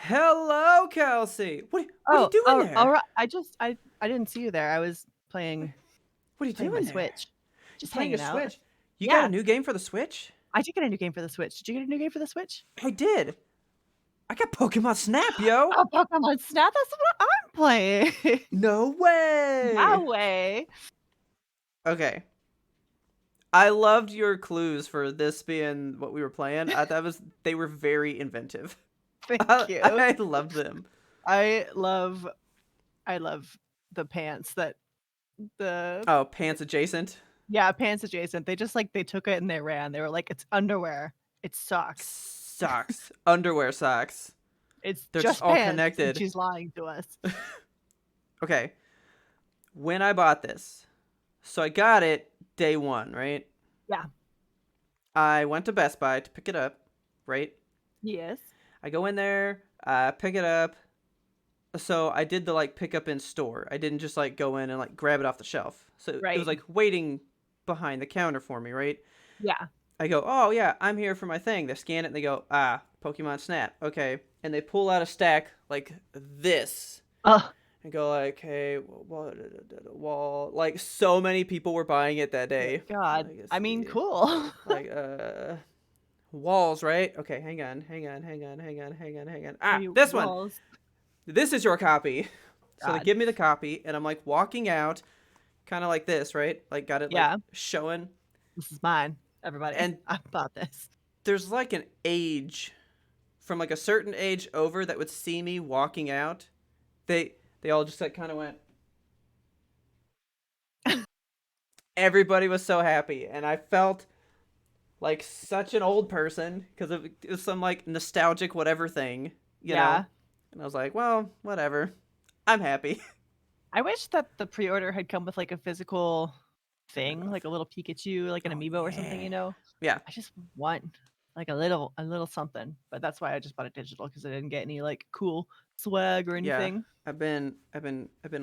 Hello, Kelsey. What are you Oh, doing oh, there? alright. I didn't see you there. I was What, playing what are you playing my doing there? Switch. You Just playing your hanging out. Switch? You got a Yeah, new game for the Switch? I did get a new game for the Switch. Did you get a new game for the Switch? I did. I got Pokemon Snap, yo. Oh, Pokémon Snap, that's what I'm playing. No way. No way. Okay. I loved your clues for this being what we were playing. They were very inventive. Thank you. I loved them. I love I love the pants that the Oh, pants adjacent. yeah, pants adjacent. They just, like, they took it and they ran. They were like, "It's underwear. It's socks. Socks. Underwear socks. It's They're just just all pants," and connected. she's lying to us. Okay. When I bought this, so I got it day one, right? Yeah. I went to Best Buy to pick it up, right? Yes. I go in there, pick it up. So I did the like pick up in store. I didn't just like go in and like grab it off the shelf. So it was Right. like waiting behind the counter for me, right? Yeah. I go, oh yeah, I'm here for my thing. They scan it and they go, Pokemon Snap, okay. And they pull out a stack like this Ugh. and go like, hey, wall. Like so many people were buying it that day. God. Like, let's I mean, see. cool. Like walls, right? Okay, hang on. Maybe This one. walls. This is your copy. So they God. give me the copy, and I'm like walking out, kind of like this, right? Like got it like Yeah. showing, This is mine, everybody. and I bought this. there's like an age, from like a certain age over that would see me walking out. They all just like kind of went. Everybody was so happy, and I felt like such an old person because it was some like nostalgic whatever thing, you know. Yeah. And I was like, well, whatever. I'm happy. I wish that the pre-order had come with like a physical Turn it thing, off. like a little Pikachu, like an Oh amiibo or something, you yeah. know? Yeah. I just want like a little something. But that's why I just bought it digital because I didn't get any like cool swag or Yeah. anything. I've been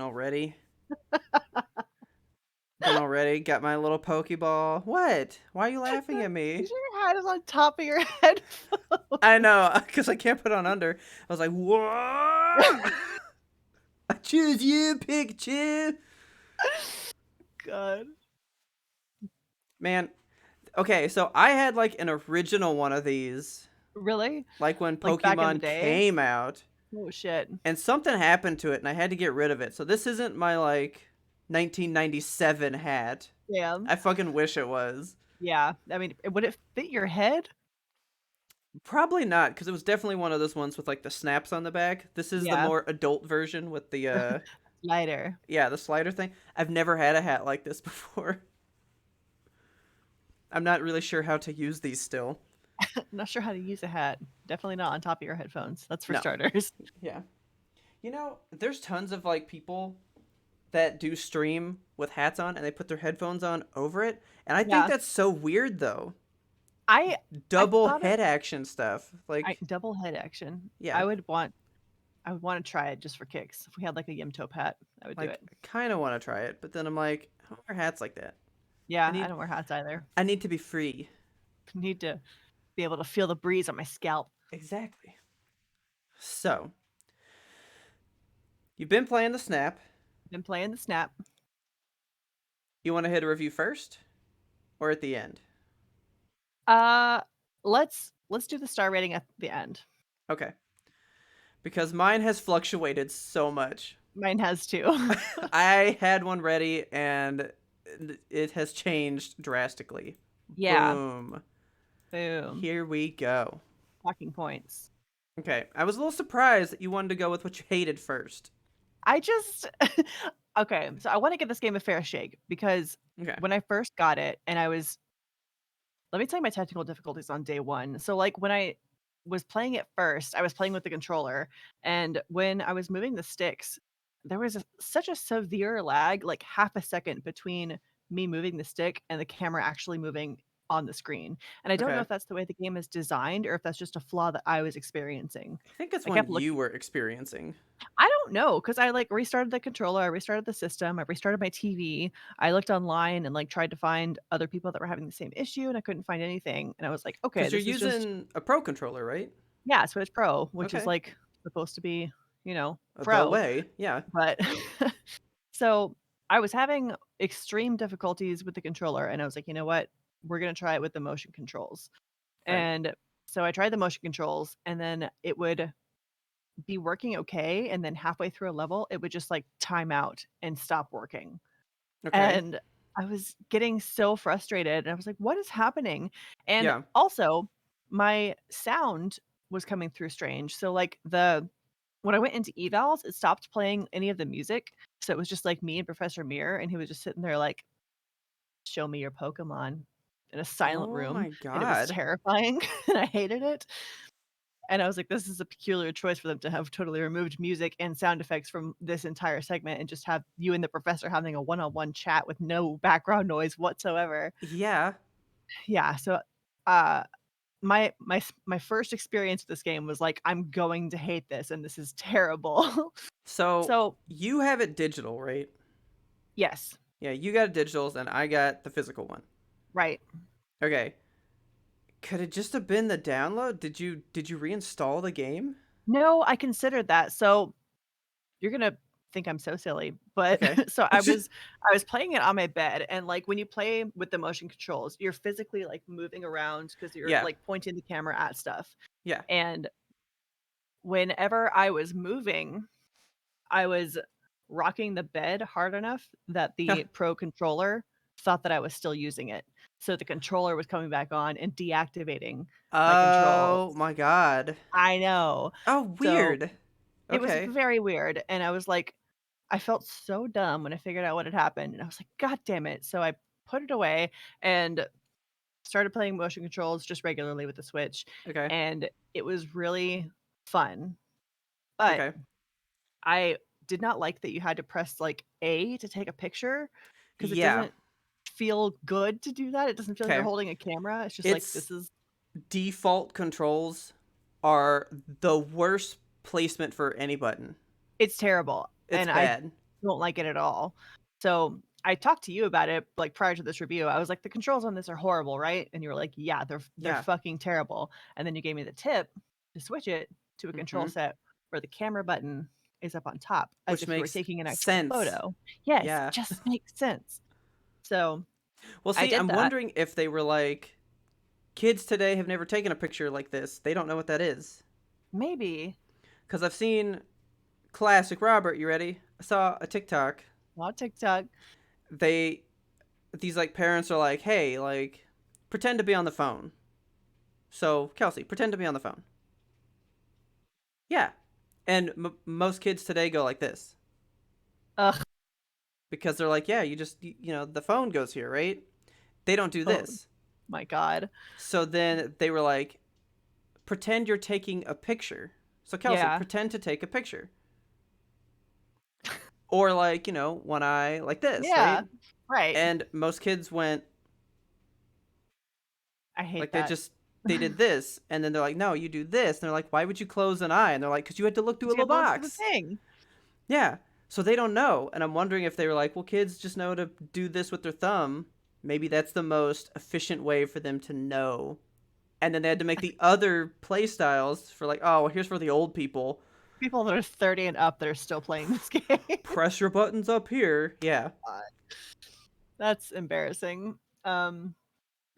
already. Been already. Got my little Pokeball. What? Why are you laughing at me? Because your hat is on top of your head. I know, because I can't put it on under. I was like, what? I choose you, Pikachu. God. Man, okay, so I had like an original one of these, Really? like when Like back in the Pokemon day? came out, Oh shit. and something happened to it, and I had to get rid of it. So this isn't my like 1997 hat. Yeah. I fucking wish it was. Yeah. I mean, would it fit your head? Probably not, because it was definitely one of those ones with like the snaps on the back. This is the Yeah. more adult version with the Lighter. yeah, the slider thing. I've never had a hat like this before. I'm not really sure how to use these still. Not sure how to use a hat. Definitely not on top of your headphones. That's for No. starters. Yeah. You know, there's tons of like people that do stream with hats on and they put their headphones on over it, and I think Yeah. that's so weird though. I Double thought of head action stuff. Like, double head action. yeah. I would want to try it just for kicks. If we had like a YMBToAP hat, I would do Like it. I kind of want to try it, but then I'm like, I don't wear hats like that. I Yeah, I need don't wear hats either. I need to be free. Need to be able to feel the breeze on my scalp. Exactly. So, you've been playing the Snap. Been playing the Snap. You want to hit a review first or at the end? Uh let's do the star rating at the end. Okay. Because mine has fluctuated so much. Mine has too. I had one ready and it has changed drastically. Yeah. Boom. Boom. Here we go. Talking points. Okay. I was a little surprised that you wanted to go with what you hated first. I just okay, so I want to give this game a fair shake because Okay. when I first got it and let me tell you my technical difficulties on day one. So like when I was playing it first, I was playing with the controller, and when I was moving the sticks, there was such a severe lag, like half a second between me moving the stick and the camera actually moving on the screen. And I don't know Okay. if that's the way the game is designed or if that's just a flaw that I was experiencing. I think it's I kept one looking you were experiencing. I don't know, because I, like, restarted the controller, I restarted the system, I restarted my TV, I looked online and, like, tried to find other people that were having the same issue, and I couldn't find anything, and I was like, "Okay, Because you're this is just." using a pro controller, right? Yeah, Switch Pro, which is, Okay. like, supposed to be, The pro, way, yeah. but so I was having extreme difficulties with the controller, and I was like, "You know what? We're gonna try it with the motion controls." Right. And so I tried the motion controls, and then it would be working okay, and then halfway through a level, it would just, like, time out and stop working. Okay. And I was getting so frustrated, and I was like, "What is happening?" And Yeah. also, my sound was coming through strange. So, like, the when I went into evals, it stopped playing any of the music, so it was just, like, me and Professor Mirror, and he was just sitting there like, "Show me your Pokemon," in a silent Oh room, my and it was god. terrifying, and I hated it. And I was like, "This is a peculiar choice for them to have totally removed music and sound effects from this entire segment and just have you and the professor having a one-on-one chat with no background noise whatsoever." Yeah. Yeah, so, uh, my first experience with this game was like, "I'm going to hate this, and this is terrible." So So you have it digital, right? yes, Yeah, you got digitals and I got the physical one. right. Okay. Could it just have been the download? Did you reinstall the game? No, I considered that. So you're gonna think I'm so silly, but Okay. so I was playing it on my bed, and, like, when you play with the motion controls, you're physically, like, moving around because 'cause you're, Yeah. like, pointing the camera at stuff, Yeah. and whenever I was moving, I was rocking the bed hard enough that the Pro controller thought that I was still using it. So the controller was coming back on and deactivating my Oh controls. my god. I know. Oh, So weird. it was Okay. very weird, and I was like I felt so dumb when I figured out what had happened, and I was like, "God damn it." So I put it away and started playing motion controls just regularly with the Switch, Okay. and it was really fun. But Okay. I did not like that you had to press, like, A to take a picture because it Yeah. doesn't feel good to do that. It doesn't feel like you're Okay. holding a camera. It's just like, Its this is default controls are the worst placement for any button. it's terrible, It's and I bad. don't like it at all. So, I talked to you about it, like, prior to this review. I was like, "The controls on this are horrible, right?" And you were like, "Yeah, they're Yeah. fucking terrible." And then you gave me the tip to switch it to a control Mhm. set where the camera button is up on top as Which if you were makes taking an actual sense. photo. Yes, Yeah. just makes sense. So, Well, I see, did I'm that. wondering if they were like, kids today have never taken a picture like this. They don't know what that is. Maybe. Because I've seen classic Robert, you ready? I saw a TikTok. Not TikTok. They, these like parents are like, hey, like, pretend to be on the phone. So, Kelsey, pretend to be on the phone. Yeah. And most kids today go like this. Ugh. Because they're like, yeah, the phone goes here, right? They don't do Oh this. my god. So then they were like, pretend you're taking a picture. So, Kelsey, Yeah. pretend to take a picture. Or like, one eye like this, Yeah. right? Right. And most kids went I hate like they that. just they did this, and then they're like, no, you do this, and they're like, why would you close an eye? And they're like, because you had to look through a You little gotta look through the box. thing. Yeah. So they don't know, and I'm wondering if they were like, well, kids just know to do this with their thumb. Maybe that's the most efficient way for them to know. And then they had to make the other play styles for like, oh, well, here's for the old people. People that are 30 and up that are still playing this game. Press your buttons up here. Yeah. God, that's embarrassing.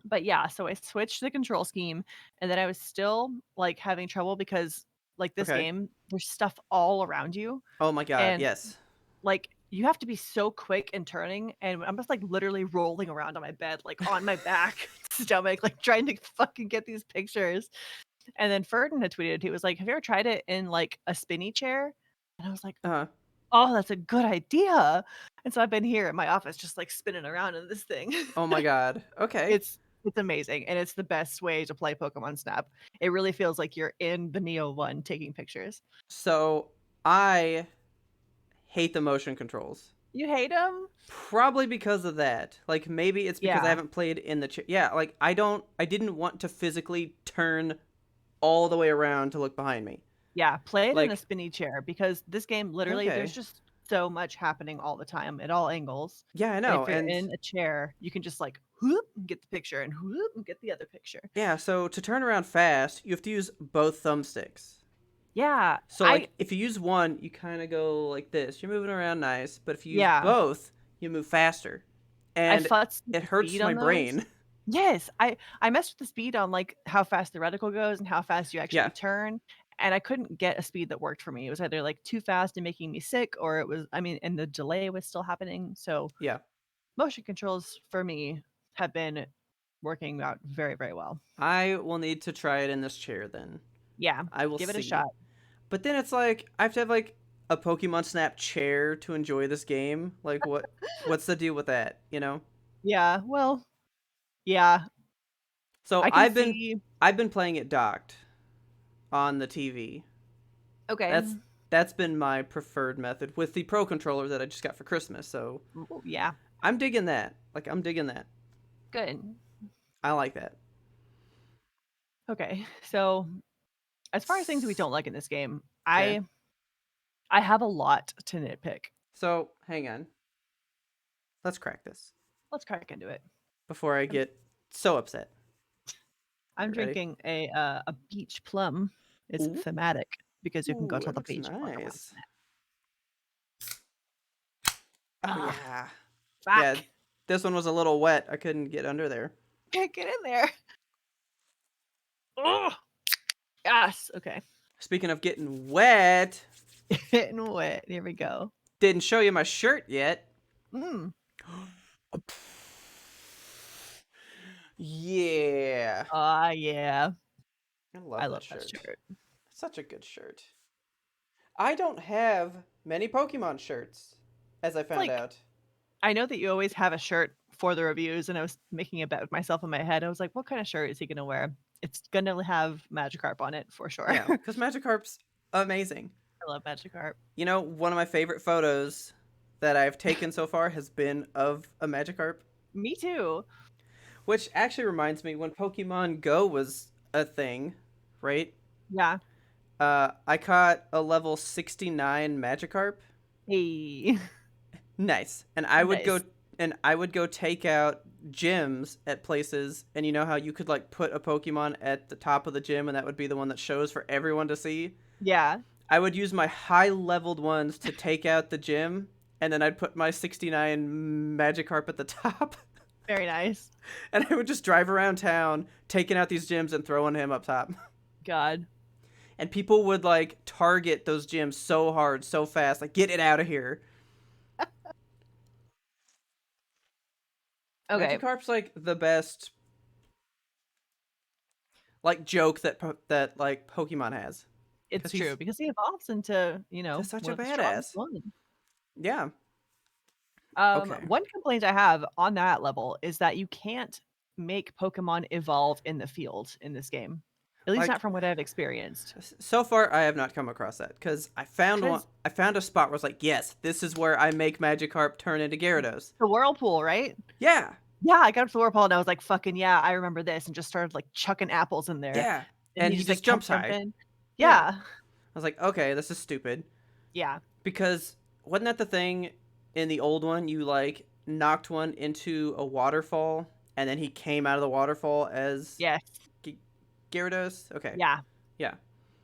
But yeah, so I switched the control scheme, and then I was still, like, having trouble because, like, this Okay. game, there's stuff all around you, Oh my god. and, Yes. like, you have to be so quick in turning, and I'm just, like, literally rolling around on my bed, like, on my back, stomach, like, trying to fucking get these pictures. And then Ferdin had tweeted, he was like, "Have you ever tried it in, like, a spinny chair?" And I was like, Uh huh. "Oh, that's a good idea." And so I've been here at my office just, like, spinning around in this thing. Oh my god. Okay. It's amazing, and it's the best way to play Pokemon Snap. It really feels like you're in the Neo one taking pictures. So I hate the motion controls. You hate him? Probably because of that. Like maybe it's because I Yeah. haven't played in the yeah, like I didn't want to physically turn all the way around to look behind me. Yeah, play it in a Like spinny chair because this game, literally, there's okay. just so much happening all the time at all angles. Yeah, I And know. if you're And in a chair, you can just, like, whoop, and get the picture, and whoop, and get the other picture. yeah, so to turn around fast, you have to use both thumbsticks. Yeah, So like if you use one, you kind of go like this. You're moving around nice, but if you use yeah, both, you move faster. I And futzed with it the hurts speed my on those. brain. Yes, I messed with the speed on, like, how fast the reticle goes and how fast you Yeah. actually turn, and I couldn't get a speed that worked for me. It was either, like, too fast and making me sick, or it was I mean, and the delay was still happening, so Yeah. motion controls for me have been working out very, very well. I will need to try it in this chair then. Yeah, I will give it a see. shot. But then it's like I have to have like a Pokemon Snap chair to enjoy this game. Like what's the deal with that, you know? Yeah, well, yeah, So I can see I've been playing it docked on the TV. okay. That's been my preferred method with the Pro controller that I just got for Christmas. So Ooh, yeah, I'm digging that. Like I'm digging that. good. I like that. Okay, so as far as things we don't like in this game, Okay. I have a lot to nitpick. So hang on. Let's crack this Let's crack into it. before I I'm get so upset. I'm You ready? drinking a beach plum. It's Ooh, thematic because you can go to it the looks beach and walk around nice. in it. Oh Ah, yeah. Yeah, fuck. this one was a little wet. I couldn't get under there. Can't get in there. Oh, yes. Okay. Speaking of getting wet, Getting wet. Here we go. didn't show you my shirt yet. Mm. Yeah. Yeah. I I love that love that shirt. shirt. Such a good shirt. I don't have many Pokemon shirts, as I It's found like out. I know that you always have a shirt for the reviews, and I was making a bet with myself in my head. I was like, what kind of shirt is he gonna wear? It's gonna have Magikarp on it for sure. Yeah, because Magikarp's amazing. I love Magikarp. You know, one of my favorite photos that I've taken so far has been of a Magikarp, Me too. which actually reminds me when Pokemon Go was a thing, right? Yeah. I caught a level 69 Magikarp. Hey. Nice. Nice. And I would go take out gyms at places, and you know how you could like put a Pokemon at the top of the gym and that would be the one that shows for everyone to see? Yeah. I would use my high leveled ones to take out the gym, and then I'd put my 69 Magikarp at the top. Very nice. And I would just drive around town taking out these gyms and throwing him up top. God. And people would like target those gyms so hard, so fast, like get it out of here. Okay. Magikarp's like the best like joke that like Pokemon has It's because true he's because he evolves into, just such one a of the strongest badass. ones. Yeah. Okay. One complaint I have on that level is that you can't make Pokemon evolve in the field in this game. At least not Like from what I've experienced. so far, I have not come across that because I found one. Because I found a spot where it's like, yes, this is where I make Magikarp turn into Gyarados. the Whirlpool, right? Yeah. Yeah, I got up to the Whirlpool and I was like, "Fucking yeah, I remember this," and just started, like, chucking apples in there, Yeah. and And he he just, just like, kept jumps high. jumping. Yeah. Yeah. I was like, okay, this is stupid Yeah. because wasn't that the thing in the old one? You like knocked one into a waterfall, and then he came out of the waterfall as Yes. G- Gyarados. Okay. Yeah. Yeah.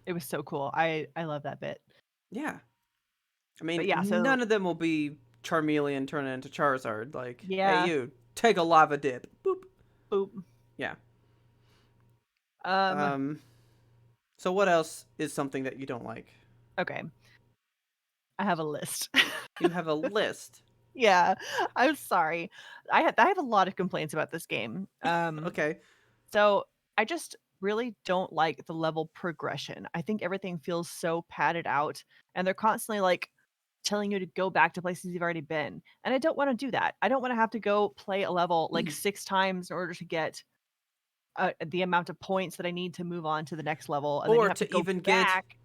It was so cool. I love that bit. Yeah. I But mean, yeah, none so of them will be Charmeleon turning into Charizard. Like, hey, yeah. you take a lava dip. Boop. Boop. Yeah. Um, Um. So what else is something that you don't like? okay. I have a list. You have a list. Yeah, I'm sorry. I have a lot of complaints about this game. Okay. So I just really don't like the level progression. I think everything feels so padded out, and they're constantly like telling you to go back to places you've already been. And I don't want to do that. I don't want to have to go play a level like 6 times in order to get the amount of points that I need to move on to the next level, and then you Or have to to go even get back.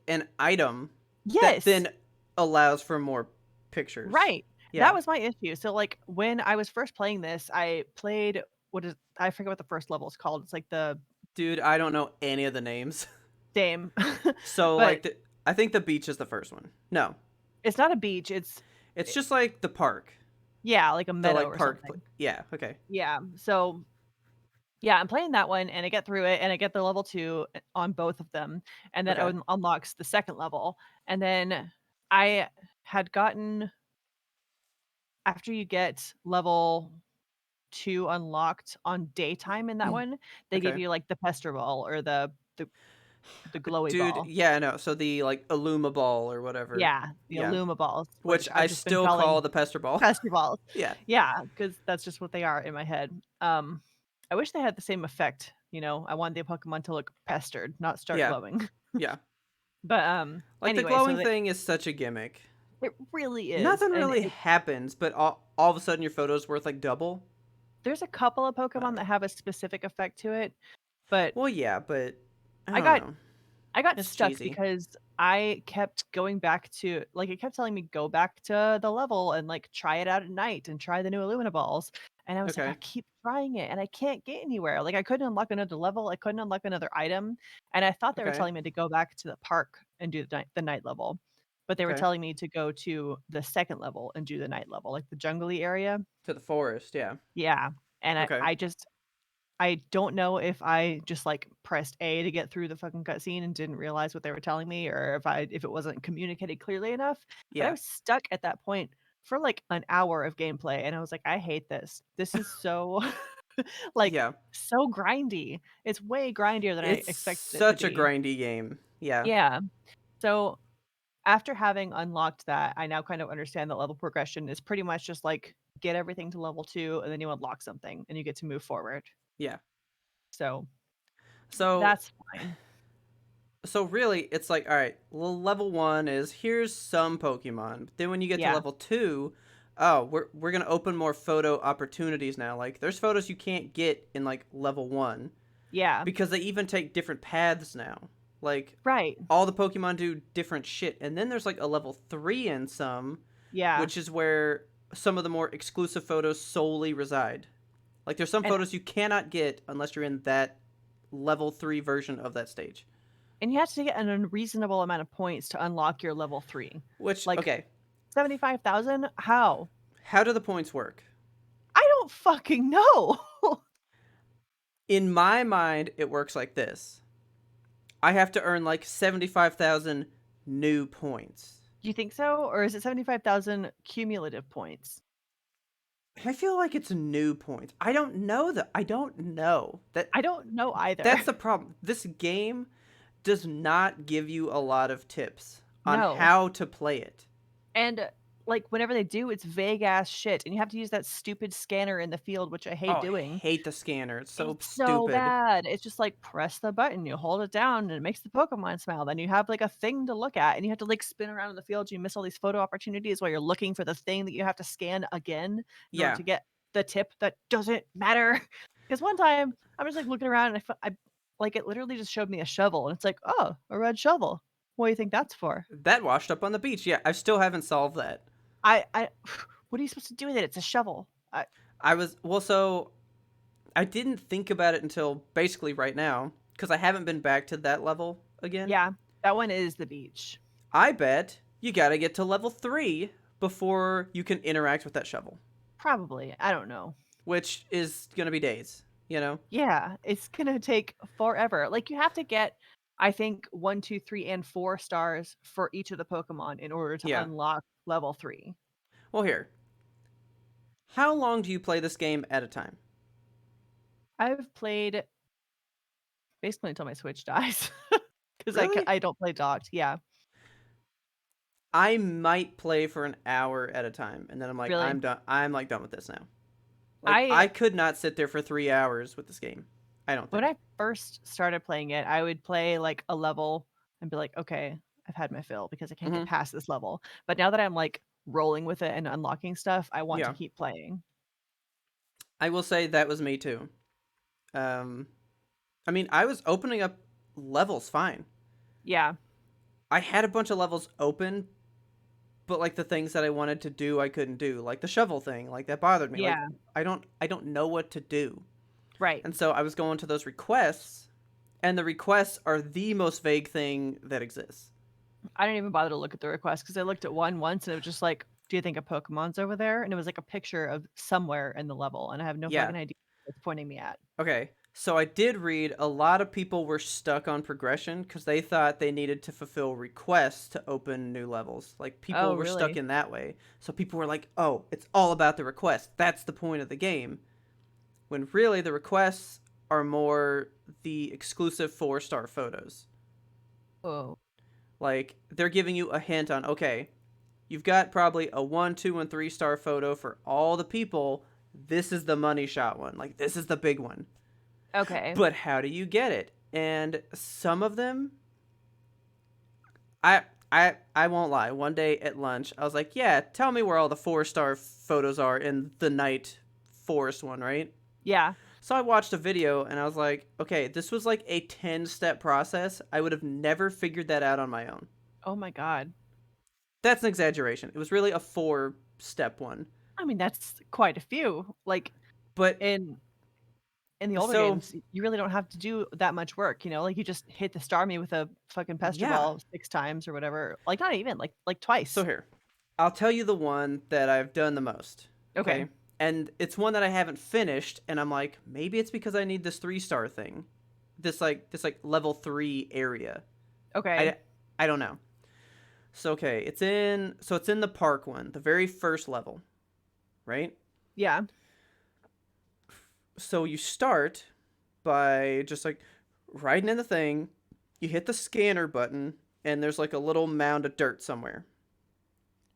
an item that Yes, then allows for more pictures. right. That Yeah. was my issue. So like when I was first playing this, I played what is I forget what the first level is called. It's like the Dude, I don't know any of the names. same. So But like I think the beach is the first one. No. it's not a beach. It's just like the park. Yeah, like a The meadow like or park something. yeah, okay. Yeah. So Yeah, I'm playing that one, and I get through it, and I get the level 2 on both of them, and then Okay. unlocks the 2nd level, and then I had gotten after you get level 2 unlocked on daytime in that one, they give Okay. you, like, the pester ball or the glowy Dude, ball. yeah, no. So the like Illuma ball or whatever. Yeah, the Yeah. Illuma balls, Which which I've I just been still call calling the pester ball. pester balls. Yeah. Yeah, because that's just what they are in my head. I wish they had the same effect, I want the Pokemon to look pestered, not start Yeah. glowing. Yeah. But, Like the anyway, so glowing that thing is such a gimmick. it really is, Nothing and really happens, but all of a sudden your photo's worth like double. there's a couple of I Pokemon don't that know. have a specific effect to it, but Well, yeah, but I I don't got know. I got It's stuck cheesy. because I kept going back to like, it kept telling me go back to the level and, like, try it out at night and try the new Illumina balls, and I was like, "I Okay. keep trying it, and I can't get anywhere." Like, I couldn't unlock another level, I couldn't unlock another item, and I thought they were Okay. telling me to go back to the park and do the night level, but they were Okay. telling me to go to the 2nd level and do the night level, like, the jungly area. To the forest, yeah. Yeah, and Okay. I don't know if I just, like, pressed A to get through the fucking cutscene and didn't realize what they were telling me or if it wasn't communicated clearly enough, but I Yeah. was stuck at that point for, like, an hour of gameplay, and I was like, "I hate this. This is so, like, Yeah. so grindy." It's way grindier than I It's expected it to such a be. grindy game. Yeah. Yeah. So, after having unlocked that, I now kind of understand that level progression is pretty much just, like, get everything to level 2, and then you unlock something, and you get to move forward. Yeah. So So that's fine. so really it's like all right, level 1 is here's some Pokemon. But then when you get to Yeah. level 2, oh, we're going to open more photo opportunities now. Like there's photos you can't get in like level 1 Yeah. because they even take different paths now. Like Right. all the Pokemon do different shit. And then there's like a level 3 in some, Yeah. which is where some of the more exclusive photos solely reside. Like there's some And photos you cannot get unless you're in that level 3 version of that stage. and you have to get an unreasonable amount of points to unlock your level 3. Which Like, okay, 75,000? How? how do the points work? I don't fucking know. In my mind, it works like this. I have to earn like 75,000 new points. You think so? Or is it 75,000 cumulative points? I feel like it's new points. I don't know that. I don't know. I don't know either. That's the problem. This game does not give you a lot of tips on No. how to play it. And, like, whenever they do, it's vague ass shit, and you have to use that stupid scanner in the field, which I Oh, hate I doing. hate the scanner. It's so It's so stupid. bad. It's just like press the button, you hold it down, and it makes the Pokemon smile. Then you have like a thing to look at, and you have to like spin around in the field. You miss all these photo opportunities while you're looking for the thing that you have to scan again in order Yeah, to get the tip that doesn't matter. Because one time I'm just like looking around, and I like it literally just showed me a shovel, and it's like, oh, a red shovel. What do you think that's for? that washed up on the beach. Yeah, I still haven't solved that. I what are you supposed to do with it? It's a shovel. I was well, so I didn't think about it until basically right now because I haven't been back to that level again. Yeah, that one is the beach. I bet you gotta get to level 3 before you can interact with that shovel, Probably. I don't know. which is gonna be days, you know? Yeah, it's gonna take forever. Like, you have to get, I think, 1, 2, 3, and 4 stars for each of the Pokemon in order to Yeah. unlock level 3. Well, here. How long do you play this game at a time? I've played basically until my Switch dies because Really? I don't play docked. Yeah, I might play for an hour at a time, and then I'm like, really. I'm done. I'm like done with this now. Like, I I could not sit there for 3 hours with this game. I don't When think. I first started playing it, I would play, like, a level and be like, "Okay, I've had my fill because I can't get Hmm. past this level." But now that I'm, like, rolling with it and unlocking stuff, I want to Yeah. keep playing. I will say that was me too. Um, I mean, I was opening up levels fine. Yeah, I had a bunch of levels open, but like the things that I wanted to do, I couldn't do. Like the shovel thing, like that bothered me. Like yeah, I don't know what to do. right. And so I was going to those requests, and the requests are the most vague thing that exists. I didn't even bother to look at the request because I looked at one once and it was just like, "Do you think a Pokemon's over there?" And it was like a picture of somewhere in the level, and I have no Yeah. fucking idea what it's pointing me at. Okay. So I did read a lot of people were stuck on progression because they thought they needed to fulfill requests to open new levels. Like people Oh, were stuck really? in that way. So people were like, "Oh, it's all about the request. That's the point of the game." When really the requests are more the exclusive 4-star photos. Oh, Like they're giving you a hint on, okay, you've got probably a 1, 2, and 3-star photo for all the people. This is the money shot one. Like this is the big one. okay. But how do you get it? And some of them, I won't lie. One day at lunch, I was like, "Yeah, tell me where all the 4-star photos are in the night forest one, right?" Yeah. So I watched a video and I was like, "Okay, this was like a 10-step process. I would have never figured that out on my own." Oh my god. That's an exaggeration. It was really a 4-step one. I mean, that's quite a few. Like, But in in the older so games, you really don't have to do that much work, like, you just hit the star me with a fucking pester yeah. ball 6 times or whatever. Like, not even, like, So twice. here, I'll tell you the one that I've done the most. Okay. Okay. And it's one that I haven't finished, and I'm like, maybe it's because I need this 3-star thing, this like level 3 area. Okay. I I don't know. So okay, it's in the park one, the very first level, right? Yeah. So you start by just like riding in the thing, you hit the scanner button, and there's like a little mound of dirt somewhere,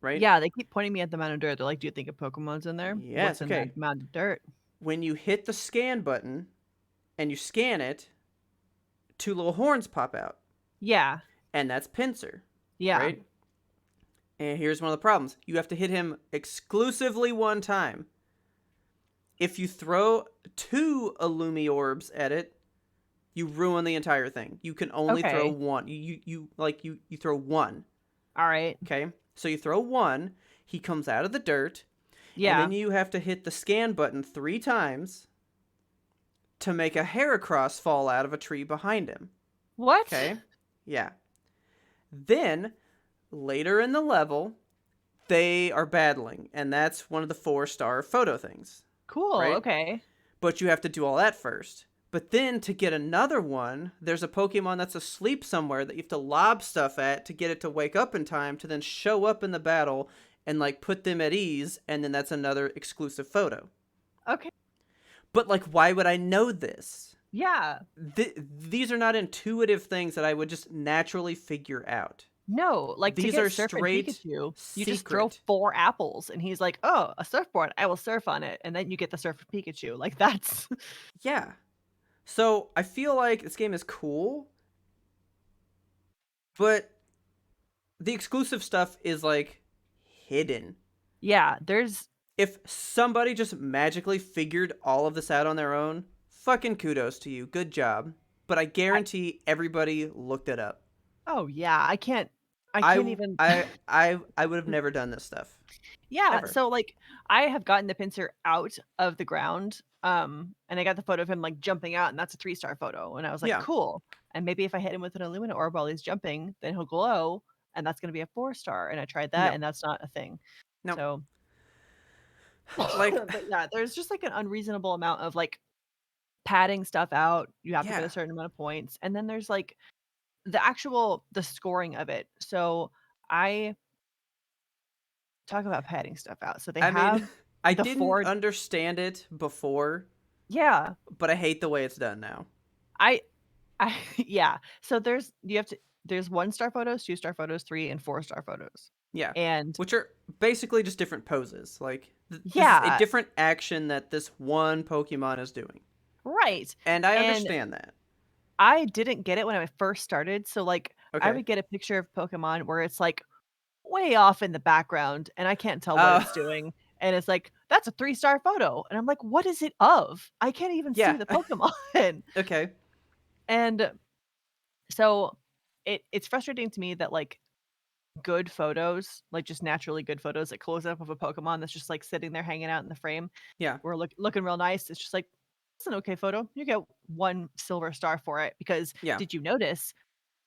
right? Yeah, they keep pointing me at the mound of dirt. They're like, "Do you think a Pokemon's in there? What's Yes, in that okay. mound of dirt?" When you hit the scan button and you scan it, two little horns pop out, Yeah. and that's Pinsir, Yeah. right? And here's one of the problems: you have to hit him exclusively one time. If you throw two Illumi orbs at it, you ruin the entire thing. You can only throw Okay. one. You throw one. Alright. Okay, so you throw one. He comes out of the dirt, and Yeah. then you have to hit the scan button 3 times to make a Heracross fall out of a tree behind him. What? Okay, yeah. Then later in the level, they are battling, and that's one of the 4-star photo things, Cool, right? okay. But you have to do all that first. But then to get another one, there's a Pokemon that's asleep somewhere that you have to lob stuff at to get it to wake up in time to then show up in the battle and like put them at ease, and then that's another exclusive photo. Okay. But like, why would I know this? Yeah. These are not intuitive things that I would just naturally figure out. No, like, to These get are Surfing straight Pikachu, you just throw secret. 4 apples, and he's like, "Oh, a surfboard, I will surf on it," and then you get the Surfing Pikachu, like, that's Yeah. So I feel like this game is cool, but the exclusive stuff is like hidden. Yeah, there's If somebody just magically figured all of this out on their own, fucking kudos to you. Good job. But I I guarantee everybody looked it up. oh, yeah, I I can't w- even I would have never done this stuff Yeah, ever. so, like, I have gotten the pincer out of the ground, and I got the photo of him, like, jumping out, and that's a 3-star photo, and I was like, Yeah. "Cool," and maybe if I hit him with an Illumina orb while he's jumping, then he'll glow, and that's gonna be a 4-star, and I tried that, No. and that's not a thing. No. So Like but, yeah, there's just, like, an unreasonable amount of, like, padding stuff out, you have to get a yeah. certain amount of points, and then there's, like, the scoring of it. So, I talk about padding stuff out. So they I mean, have I the didn't 4 understand it before, Yeah. but I hate the way it's done now. I I yeah. So there's 1-star photos, 2-star photos, 3 and 4-star photos. Yeah. And Which are basically just different poses. Like this is a yeah, different action that this one Pokemon is doing. right. And I And understand that. I didn't get it when I first started. So, like, I Okay. would get a picture of Pokemon where it's, like, way off in the background, and I can't tell what Uh it's doing, and it's like, "That's a 3-star photo," and I'm like, "What is it of? I can't even see yeah. the Pokemon." Okay. And so it's frustrating to me that, like, good photos, like, just naturally good photos, like, close up of a Pokemon that's just, like, sitting there hanging out in the frame, Yeah. or looking real nice, it's just like, "It's an okay photo." You get 1 silver star for it because Yeah. did you notice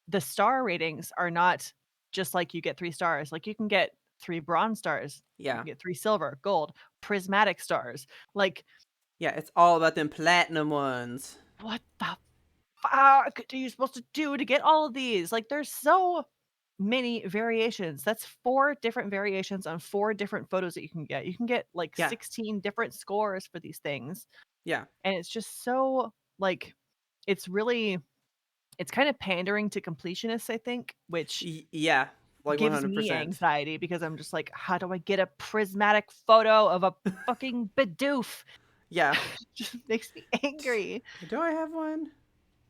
the star ratings are not just like you get 3 stars, like, you can get 3 bronze stars, you Yeah. can get 3 silver, gold, prismatic stars, like Yeah, it's all about them platinum ones. what the fuck are you supposed to do to get all of these? Like, there's so many variations. That's 4 different variations on 4 different photos that you can get. You can get, like, Yeah. 16 different scores for these things, Yeah. and it's just so, like, it's really it's kind of pandering to completionists, I think, which Yeah. Like gives me 100%. anxiety because I'm just like, "How do I get a prismatic photo of a fucking Bidoof?" Yeah. Just makes me angry. Do I have one?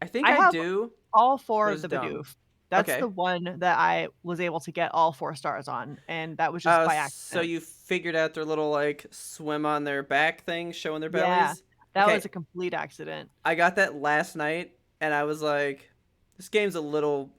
I think I I have do, all 4 but of it's the dumb. Bidoof. That's the Okay. one that I was able to get all 4 stars on, and that was just by So accident. you figured out their little like swim on their back thing, showing their Yeah, bellies? that was Okay, a complete accident. I got that last night and I was like, this game's a little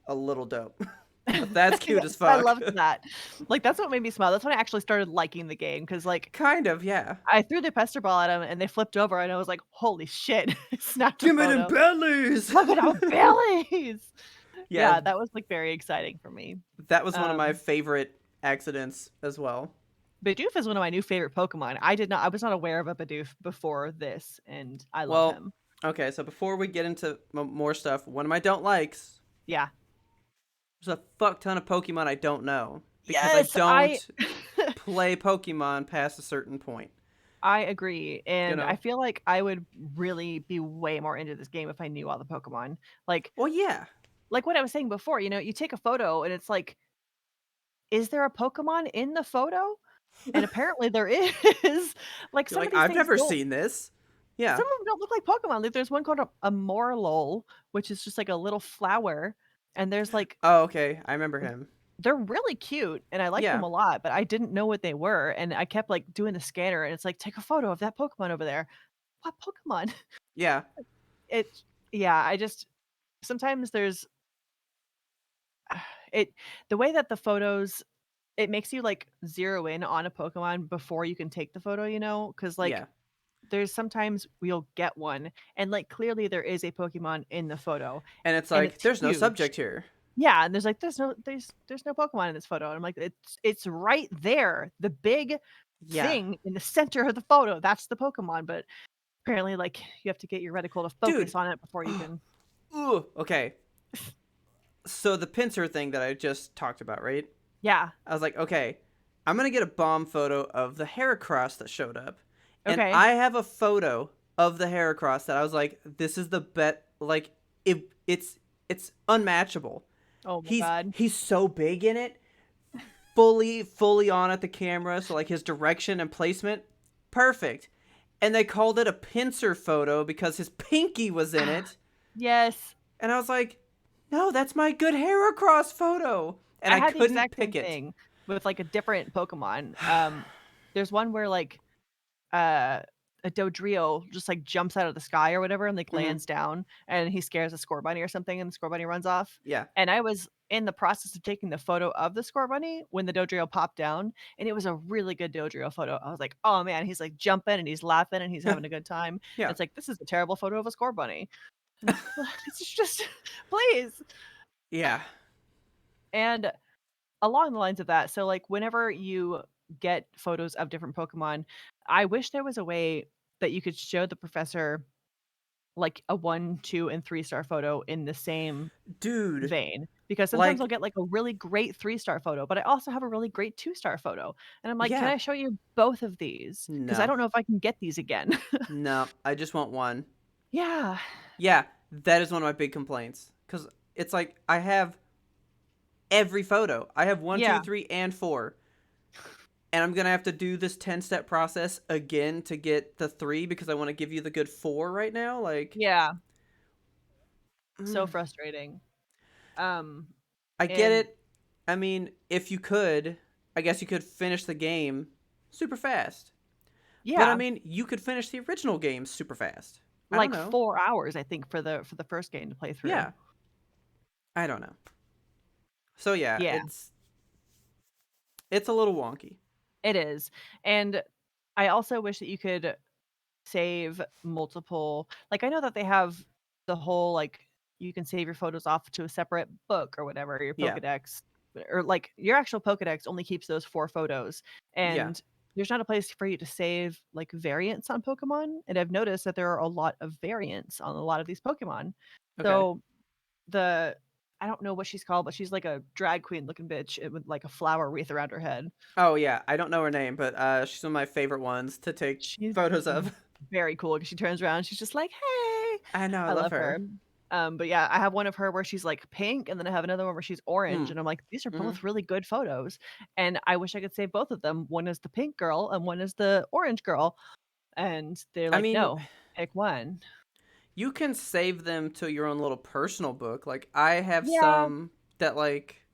dope. That's cute as Yes, I fuck. loved that. Like, that's what made me smile. That's when I actually started liking the game because, like, Kind of, yeah. I threw the pester ball at 'em and they flipped over and I was like, "Holy shit." I snapped a Give me them photo. bellies. Look at our bellies. Yeah, Yeah, that was, like, very exciting for me. that was one of my Um, favorite accidents as well. Bidoof is one of my new favorite Pokemon. I was not aware of a Bidoof before this, and I love Well, him. okay, so before we get into more stuff, one of my don't likes, Yeah. there's a fuck ton of Pokemon I don't know because I Yes, I don't play Pokemon past a certain point. I agree, You and I know? feel like I would really be way more into this game if I knew all the Pokemon. Like Well, yeah. like what I was saying before, you take a photo and it's like, "Is there a Pokemon in the photo?" And apparently there is. Like, You're some like, of these I've things never don't seen this. Yeah. some of them don't look like Pokemon. Like, there's one called a Morlul, which is just like a little flower, and there's, like Oh, okay. I remember him. they're really cute, and I like them Yeah. a lot, but I didn't know what they were, and I kept, like, doing the scanner, and it's like, "Take a photo of that Pokemon over there." What Pokemon? Yeah. It yeah, I just sometimes there's it the way that the photos it makes you, like, zero in on a Pokemon before you can take the photo, because like, Yeah. there's sometimes we'll get one, and, like, clearly there is a Pokemon in the photo, And it's and like, it's there's no huge. subject here. Yeah, and there's like, there's no Pokemon in this photo, and I'm like, "It's right there, the big Yeah. thing in the center of the photo, that's the Pokemon," but apparently, like, you have to get your reticle to Dude. focus on it before you Oh, can. ooh. Okay. So the pincer thing that I just talked about, right? Yeah, I was like, okay, I'm going to get a bomb photo of the Heracross that showed up. And okay. I have a photo of the Heracross that I was like, this is the bet. Like, it's unmatchable. Oh my He's god. he's so big in it, fully on at the camera, so like his direction and placement, perfect. And they called it a pincer photo because his pinky was in it. Yes. And I was like, no, that's my good Heracross photo. And I I had the couldn't exact same pick it. thing with, like, a different Pokemon. There's one where, like, uh, a Dodrio just, like, jumps out of the sky or whatever and, like, Hmm. lands down, and he scares a Scorbunny or something, and the Scorbunny runs off, Yeah. and I was in the process of taking the photo of the Scorbunny when the Dodrio popped down, and it was a really good Dodrio photo. I was like, "Oh, man," he's, like, jumping, and he's laughing, and he's having a good time, and Yeah. it's like, "This is a terrible photo of a Scorbunny." And it's just please. Yeah. And along the lines of that, so, like, whenever you get photos of different Pokemon, I wish there was a way that you could show the professor, like, a 1, 2, and 3-star photo in the same Dude, vein, because sometimes I'll like, get, like, a really great 3-star photo, but I also have a really great 2-star photo, and I'm like, "Can yeah. I show you both of these? Because I No. don't know if I can get these again." No. I just want one. Yeah. Yeah. That is one of my big complaints. Because it's like, I have every photo. I have one, two, Yeah. three, and four. And I'm going to have to do this 10-step process again to get the three because I want to give you the good four right now. Like, Yeah. So mm, frustrating. Um, I get and it. I mean, if you could, I guess you could finish the game super fast. But I yeah, mean, you could finish the original game super fast. I don't like, know. 4 hours, I think, for the first game to play through. Yeah, I don't know. So yeah, Yeah. it's a little wonky. It is, and I also wish that you could save multiple like, I know that they have the whole, like, you can save your photos off to a separate book or whatever, your Yeah, Pokédex, or, like, your actual Pokédex only keeps those 4 photos, yeah, and there's not a place for you to save, like, variants on Pokemon, and I've noticed that there are a lot of variants on a lot of these Pokemon. Okay. So, the I don't know what she's called, but she's like a drag queen looking bitch, with, like, a flower wreath around her head. Oh yeah, I don't know her name, but she's one of my favorite ones to take She's photos v of. very cool because she turns around, she's just like, "Hey." I know, I I love love her. her. But yeah, I have one of her where she's, like, pink, and then I have another one where she's orange, Mm. and I'm like, "These are Mhm. both really good photos," and I wish I could save both of them. One is the pink girl and one is the orange girl, and they're I like, mean, "No, pick one." you can save them to your own little personal book. Like I have Yeah, some that like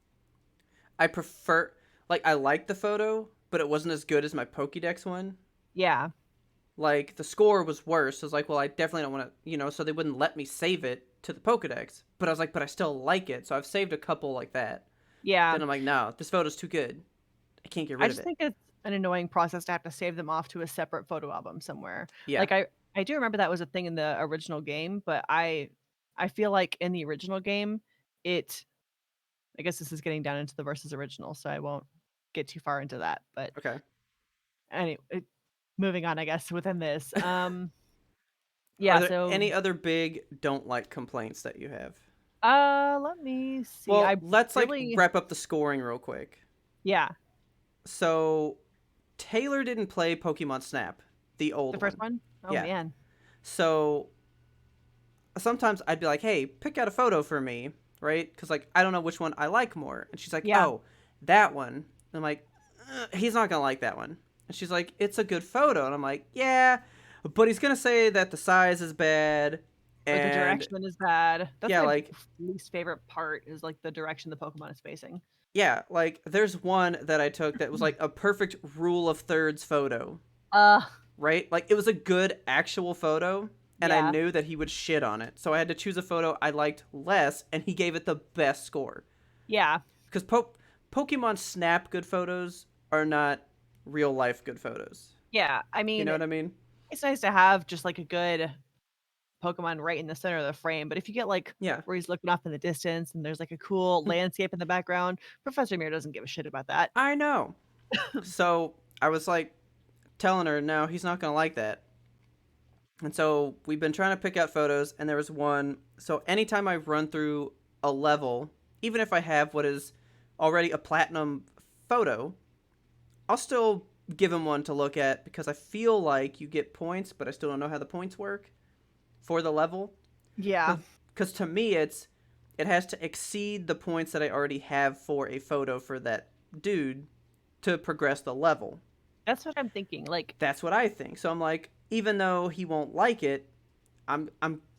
I prefer like I like the photo, but it wasn't as good as my Pokédex one. yeah, Like the score was worse. I was like, well, I definitely don't want to, so they wouldn't let me save it to the Pokédex. But I was like, but I still like it. So I've saved a couple like that. yeah. Then I'm like, no, this photo's too good. I can't get I rid of just it. think it's an annoying process to have to save them off to a separate photo album somewhere. Yeah. Like, I do remember that was a thing in the original game, but I feel like in the original game, it I guess this is getting down into the versus original, so I won't get too far into that, but Okay. moving on, I guess, within this. Are Yeah, there so, any other big don't like complaints that you have? let me see. Well, I let's like really wrap up the scoring real quick. yeah, So Taylor didn't play Pokemon Snap, the the old first one. one? Oh, Yeah. man. So sometimes I'd be like, "Hey, pick out a photo for me," right? Because like I don't know which one I like more, and she's like, Yeah, "Oh, that one." And I'm like, "He's not gonna like that one." And she's like, "It's a good photo," and I'm like, "Yeah, but he's gonna say that the size is bad." or the And direction is bad. That's yeah, my like least favorite part is, like, the direction the Pokemon is facing. yeah, like there's one that I took that was like a perfect rule of thirds photo, Uh, right? Like it was a good actual photo, and I yeah, knew that he would shit on it. So I had to choose a photo I liked less, and he gave it the best score. yeah, Because Pokemon Snap good photos are not real life good photos. yeah. I You know mean, what I mean? it's nice to have just, like, a good Pokemon right in the center of the frame, but if you get, like, Yeah, where he's looking off in the distance and there's, like, a cool landscape in the background, Professor Mirror doesn't give a shit about that. I know. So I was like telling her, no, he's not gonna like that. And so we've been trying to pick out photos, and there was one. So anytime I run through a level, even if I have what is already a platinum photo, I'll still give him one to look at because I feel like you get points, but I still don't know how the points work for the level. Yeah, Because to me, it has to exceed the points that I already have for a photo for that dude to progress the level. that's what I'm thinking, like That's what I think. So I'm like, even though he won't like it, I'm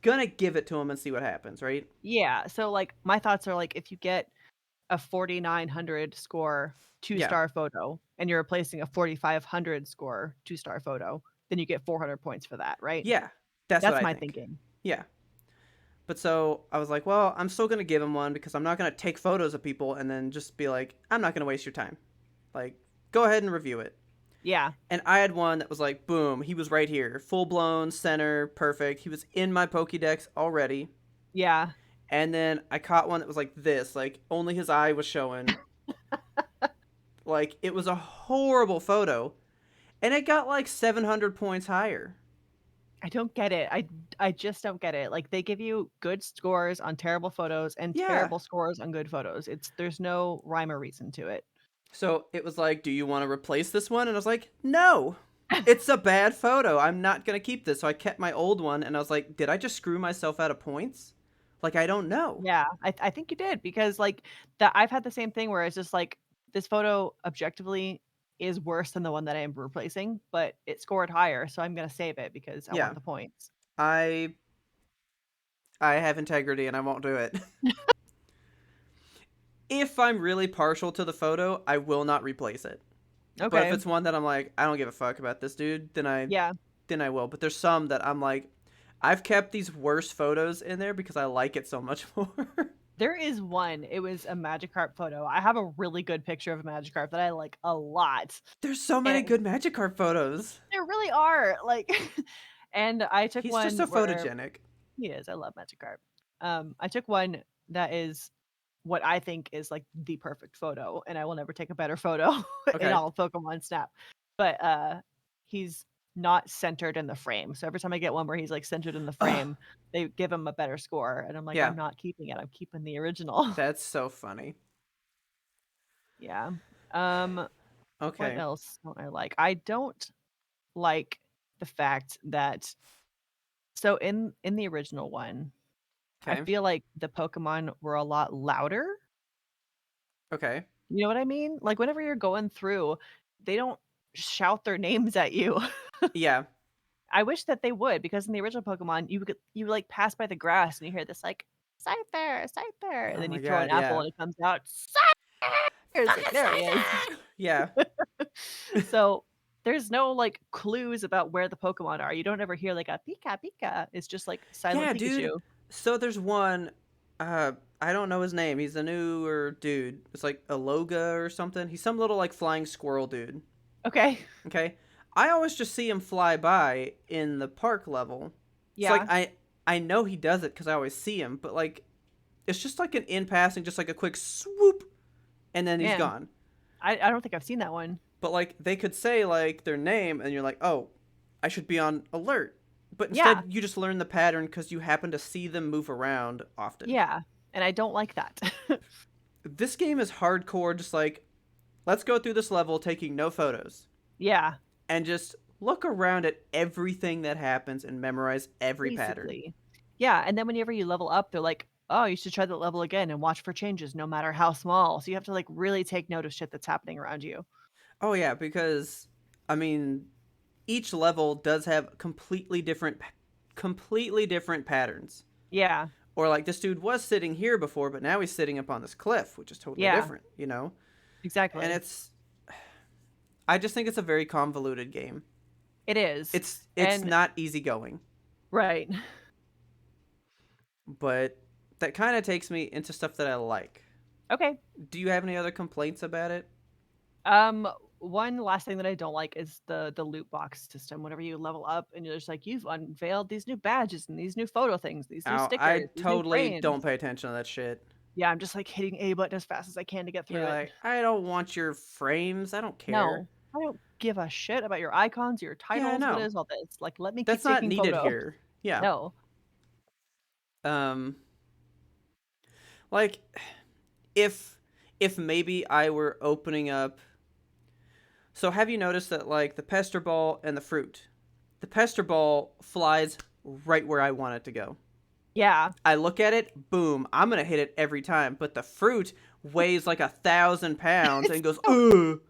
gonna give it to him and see what happens, right? yeah, so, like, my thoughts are, like, if you get a 4,900 score Yeah, two-star photo and you're replacing a 4,500 score two-star photo, then you get 400 points for that, right? yeah, that's what That's I my think. thinking. Yeah, but so I was like, well, I'm still gonna give him one because I'm not gonna take photos of people and then just be like, I'm not gonna waste your time. Like, go ahead and review it. Yeah, And I had one that was like, boom, he was right here, full blown center, perfect. He was in my Pokédex already. yeah. And then I caught one that was like this, like only his eye was showing. Like it was a horrible photo, and it got like 700 points higher. I don't get it. I just don't get it. Like, they give you good scores on terrible photos and Yeah. terrible scores on good photos. There's no rhyme or reason to it. So it was like, do you want to replace this one? And I was like, no. It's a bad photo. I'm not going to keep this. So I kept my old one, and I was like, did I just screw myself out of points? Like I don't know. Yeah, I think you did because, like, that I've had the same thing where it's just like, this photo objectively is worse than the one that I am replacing, but it scored higher, so I'm gonna save it because I want Yeah. the points. I I have integrity and I won't do it. If I'm really partial to the photo, I will not replace it. But if Okay. it's one that I'm like, I don't give a fuck about this dude, Yeah. then I will. But there's some that I'm like, I've kept these worst photos in there because I like it so much more. There is one, it was a Magikarp photo. I have a really good picture of a Magikarp that I like a lot, There's so many and good Magikarp photos. there really are, like and I took He's just so one where photogenic. he is, I love Magikarp. I took one that is what I think is, like, the perfect photo, and I will never take a better photo in Okay. all of Pokemon Snap. but, he's not centered in the frame. So every time I get one where he's, like, centered in the Ugh, frame, they give him a better score, and I'm like, yeah, "I'm not keeping it, I'm keeping the original." that's so funny. Yeah. Um, what Okay, else don't I like? I don't like the fact that so in the original one, I okay, feel like the Pokemon were a lot louder. okay. You know what I mean? Like, whenever you're going through, they don't shout their names at you. Yeah. I wish that they would, because in the original Pokemon, you, like, pass by the grass and you hear this, like, "Scyther, Scyther," and Oh then you my throw an god, apple yeah. and it comes out, "Scyther!" It's like, "There he is." Yeah. So, there's no, like, clues about where the Pokemon are. You don't ever hear, like, a "Pika, Pika." It's just, like, silent Yeah, dude. Pikachu. So there's one, uh, I don't know his name. He's a newer dude. It's like Aloga or something. He's some little like flying squirrel dude. Okay. Okay. I always just see him fly by in the park level. It's like Yeah. I know he does it because I always see him, but like it's just like an in passing, just like a quick swoop, and then he's Man, gone. I don't think I've seen that one. But like they could say like their name, and you're like, oh, I should be on alert. But Yeah. instead, you just learn the pattern because you happen to see them move around often. Yeah, and I don't like that. This game is hardcore, just like, let's go through this level taking no photos Yeah, and just look around at everything that happens and memorize every pattern. basically. Yeah, and then whenever you level up, they're like, "Oh, you should try that level again and watch for changes no matter how small." So you have to, like, really take note of shit that's happening around you. Oh, yeah, because, I mean, each level does have completely different patterns. Yeah, Or like this dude was sitting here before, but now he's sitting up on this cliff, which is totally yeah, different, you know? And exactly. I just think it's a very convoluted game. It is. It's And not easygoing, right. but that kind of takes me into stuff that I like. Okay. Do you have any other complaints about it? Um, one last thing that I don't like is the loot box system. Whenever you level up and you're just like, "You've unveiled these new badges and these new photo things, these new Oh, I stickers, these new totally don't frames." pay attention to that shit. Yeah, I'm just, like, hitting A button as fast as I can to get through You're it. like, I don't want your frames. I don't care. No, I don't give a shit about your icons, your Yeah, I titles, what know. is all this? Like, let me keep That's not taking needed photos. here. Yeah. No. Um, like if if maybe I were opening up. So have you noticed that like the pester ball and the fruit, the pester ball flies right where I want it to go. Yeah. I look at it, boom, I'm gonna hit it every time. But the fruit weighs like 1,000 pounds It's and goes so ugh,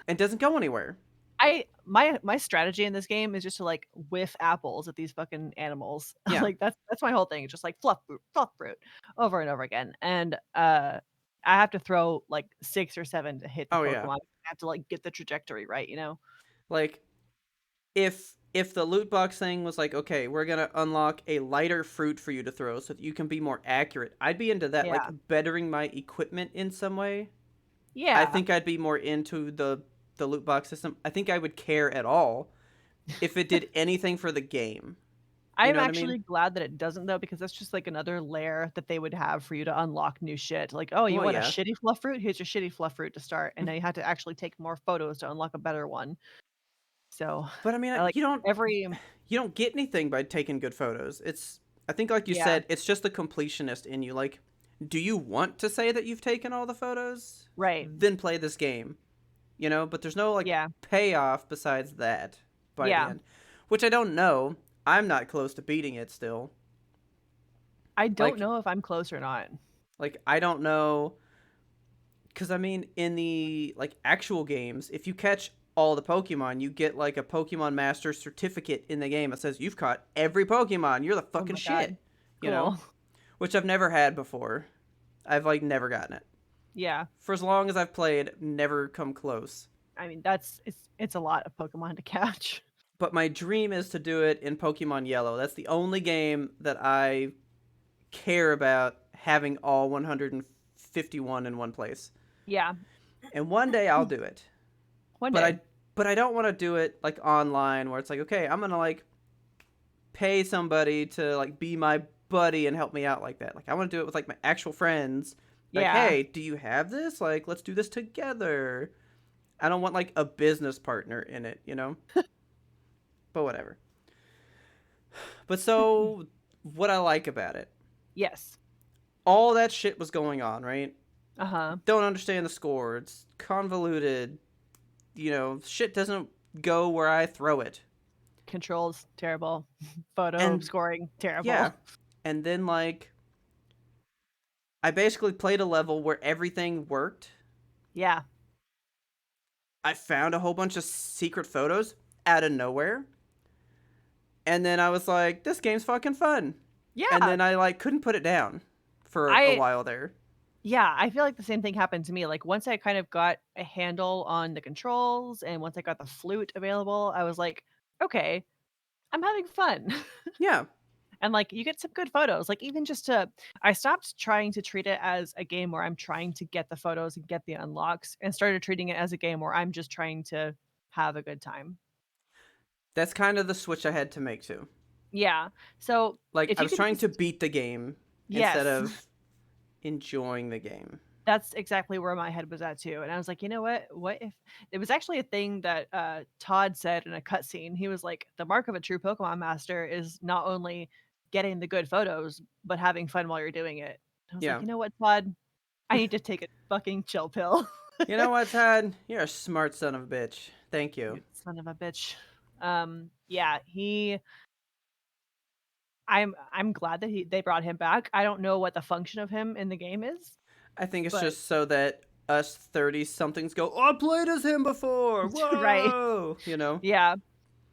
and doesn't go anywhere. my strategy in this game is just to, like, whiff apples at these fucking animals. Yeah. Like, that's my whole thing, just, like, fluff fruit, over and over again, and, I have to throw, like, 6 or 7 to hit the Oh yeah. Pokemon. I have to, like, get the trajectory right, you know? Like if the loot box thing was like, okay, we're gonna unlock a lighter fruit for you to throw so that you can be more accurate, I'd be into that. Like Yeah. bettering my equipment in some way. I Yeah. think I'd be more into the loot box system. I think I would care at all if it did anything for the game. You I'm know what I mean? actually glad that it doesn't though, because that's just like another layer that they would have for you to unlock new shit. Like, "Oh, you Well, want a yeah. shitty fluff fruit? Here's your shitty fluff fruit to start." And now you have to actually take more photos to unlock a better one. So, But I I mean, like every you don't get anything by taking good photos. It's I think like you yeah, said, it's just the completionist in you. Like, do you want to say that you've taken all the photos? right. Then play this game. You know, but there's no like Yeah. payoff besides that by the Yeah. end, which I don't know. I'm not close to beating it still. I don't Like know if I'm close or not. I don't know because I mean in the like actual games, if you catch all the Pokemon, you get like a Pokemon Master certificate in the game that says you've caught every Pokemon. You're the Oh fucking my god. shit. You know, Cool. which I've never had before. I've like never gotten it Yeah. for as long as I've played. Never come close. I mean, it's a lot of Pokemon to catch. But my dream is to do it in Pokemon Yellow. That's the only game that I care about having all 151 in one place. Yeah. And one day I'll do it. One But day. I don't want to do it like online where it's like, okay, I'm going to like pay somebody to like be my buddy and help me out like that. Like I want to do it with like my actual friends. Like, Yeah. "Hey, do you have this? Like let's do this together." I don't want like a business partner in it, you know? But whatever. But so what I like about it, Yes. all that shit was going on, right? Uh-huh. Don't understand the score. It's convoluted. You know, shit doesn't go where I throw it. Controls terrible. Photo And scoring terrible. yeah. And then like I basically played a level where everything worked. Yeah. I found a whole bunch of secret photos out of nowhere. And then I was like, this game's fucking fun. And Yeah. then I like couldn't put it down for a I while there. Yeah, I feel like the same thing happened to me. Like once I kind of got a handle on the controls and once I got the flute available, I was like, okay, I'm having fun. Yeah. And like you get some good photos. Like even just to I stopped trying to treat it as a game where I'm trying to get the photos and get the unlocks and started treating it as a game where I'm just trying to have a good time. That's kind of the switch I had to make too. Yeah. So Like if I you was could trying to just beat the game instead yes. of enjoying the game. That's exactly where my head was at too, and I was like, "You know what? What if" it was actually a thing that, Todd said in a cutscene. He was like, "The mark of a true Pokemon master is not only getting the good photos, but having fun while you're doing it." I was like, Yeah. "You know what, Todd? I need to take a fucking chill pill." You know what, Todd? You're a smart son of a bitch. Thank you. You son of a bitch. Yeah, he I'm glad that they brought him back. I don't know what the function of him in the game is, I think it's but just so that us 30 somethings go, oh, I played as him before. right. Whoa. You know? Yeah.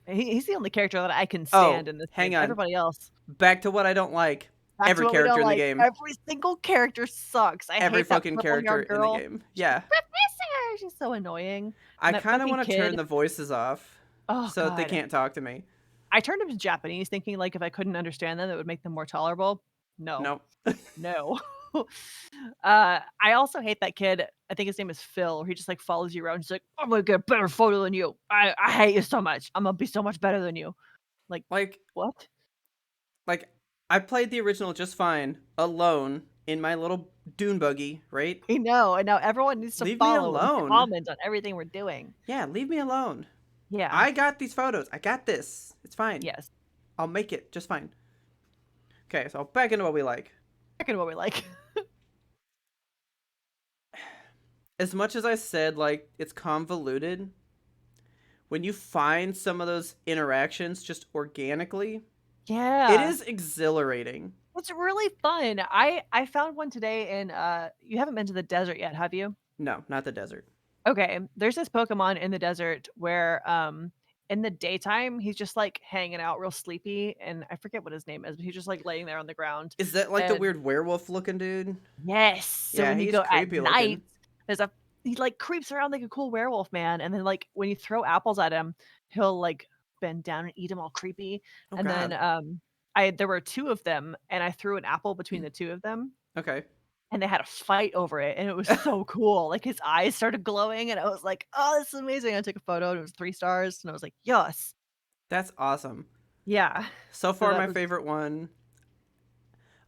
He's the only character that I can Oh, stand in this hang game. on. Everybody else Back to what I don't like. back to Every what we don't character in the like. game. Every single character sucks. I Every hate that fucking character purple-haired in the girl. game. She's like, Yeah. "Professor!" She's so annoying. I And that kind of fucking want to turn kid the voices off oh so that they god. can't talk to me. I turned him to Japanese thinking, like, if I couldn't understand them, it would make them more tolerable. No. Nope. No. I also hate that kid. I think his name is Phil, where he just, like, follows you around. He's like, "I'm gonna get a better photo than you. I hate you so much. I'm gonna be so much better than you." Like, like, what? like, I played the original just fine, alone, in my little dune buggy, right? I know, and now everyone needs to Leave me follow and alone. comment on everything we're doing. Yeah, leave me alone. Yeah. I got these photos. I got this. It's fine. Yes. I'll make it just fine. Okay, so back into what we like. Back in what we like. As much as I said, like, it's convoluted, when you find some of those interactions just organically, it Yeah. is exhilarating. It's really fun. I found one today in, you haven't been to the desert yet, have you? No, not the desert. Okay, there's this Pokemon in the desert where, in the daytime, he's just, like, hanging out real sleepy, and I forget what his name is, but he's just, like, laying there on the ground, Is that like the and weird werewolf looking dude? yes! So Yeah, when you he's go at creepy night, looking. there's a he, like, creeps around like a cool werewolf man, and then, like, when you throw apples at him, he'll, like, bend down and eat them all creepy, Oh, and then, God. I there were 2 of them, and I threw an apple between the 2 of them, Okay. and they had a fight over it, and it was so cool, like, his eyes started glowing, and I was like, "Oh, this is amazing." I took a photo, and it was 3 stars, and I was like, "Yes." That's awesome. Yeah. So So far, that my was favorite one.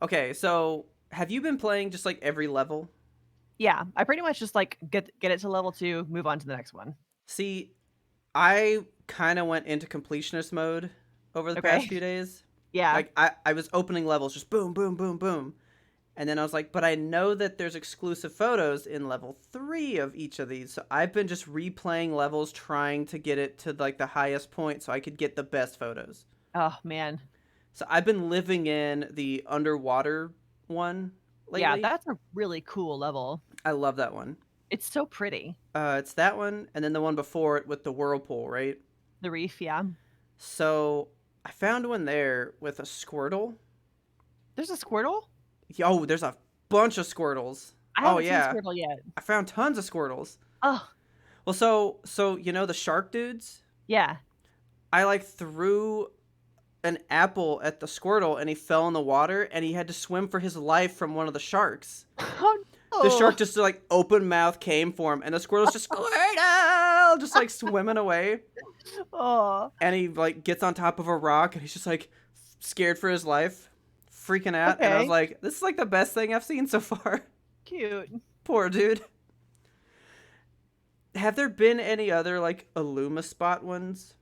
Okay, so have you been playing just like every level? yeah, I pretty much just, like, get it to level 2, move on to the next one. See, I kind of went into completionist mode over the past Okay. few days. Yeah. Like, I was opening levels just boom, boom, boom, boom. And then I was like, but I know that there's exclusive photos in level 3 of each of these. So I've been just replaying levels trying to get it to like the highest point so I could get the best photos. Oh, man. So I've been living in the underwater one Yeah, lately. that's a really cool level. I love that one. It's so pretty. It's that one, and then the one before it with the whirlpool, right? The reef, yeah. So I found one there with a Squirtle. There's a Squirtle? Yo, there's a bunch of Squirtles. I Oh haven't seen yeah, Squirtle yet. I found tons of Squirtles. Oh, Well, so you know the shark dudes? yeah. I like threw an apple at the Squirtle and he fell in the water and he had to swim for his life from one of the sharks. Oh, The no. shark just like open mouth came for him and the Squirtle's just Squirtle just like swimming away Oh, and he like gets on top of a rock and he's just like scared for his life, freaking out, and I was okay. like, this is like the best thing I've seen so far. Cute. Poor dude. Have there been any other like Illuma spot ones?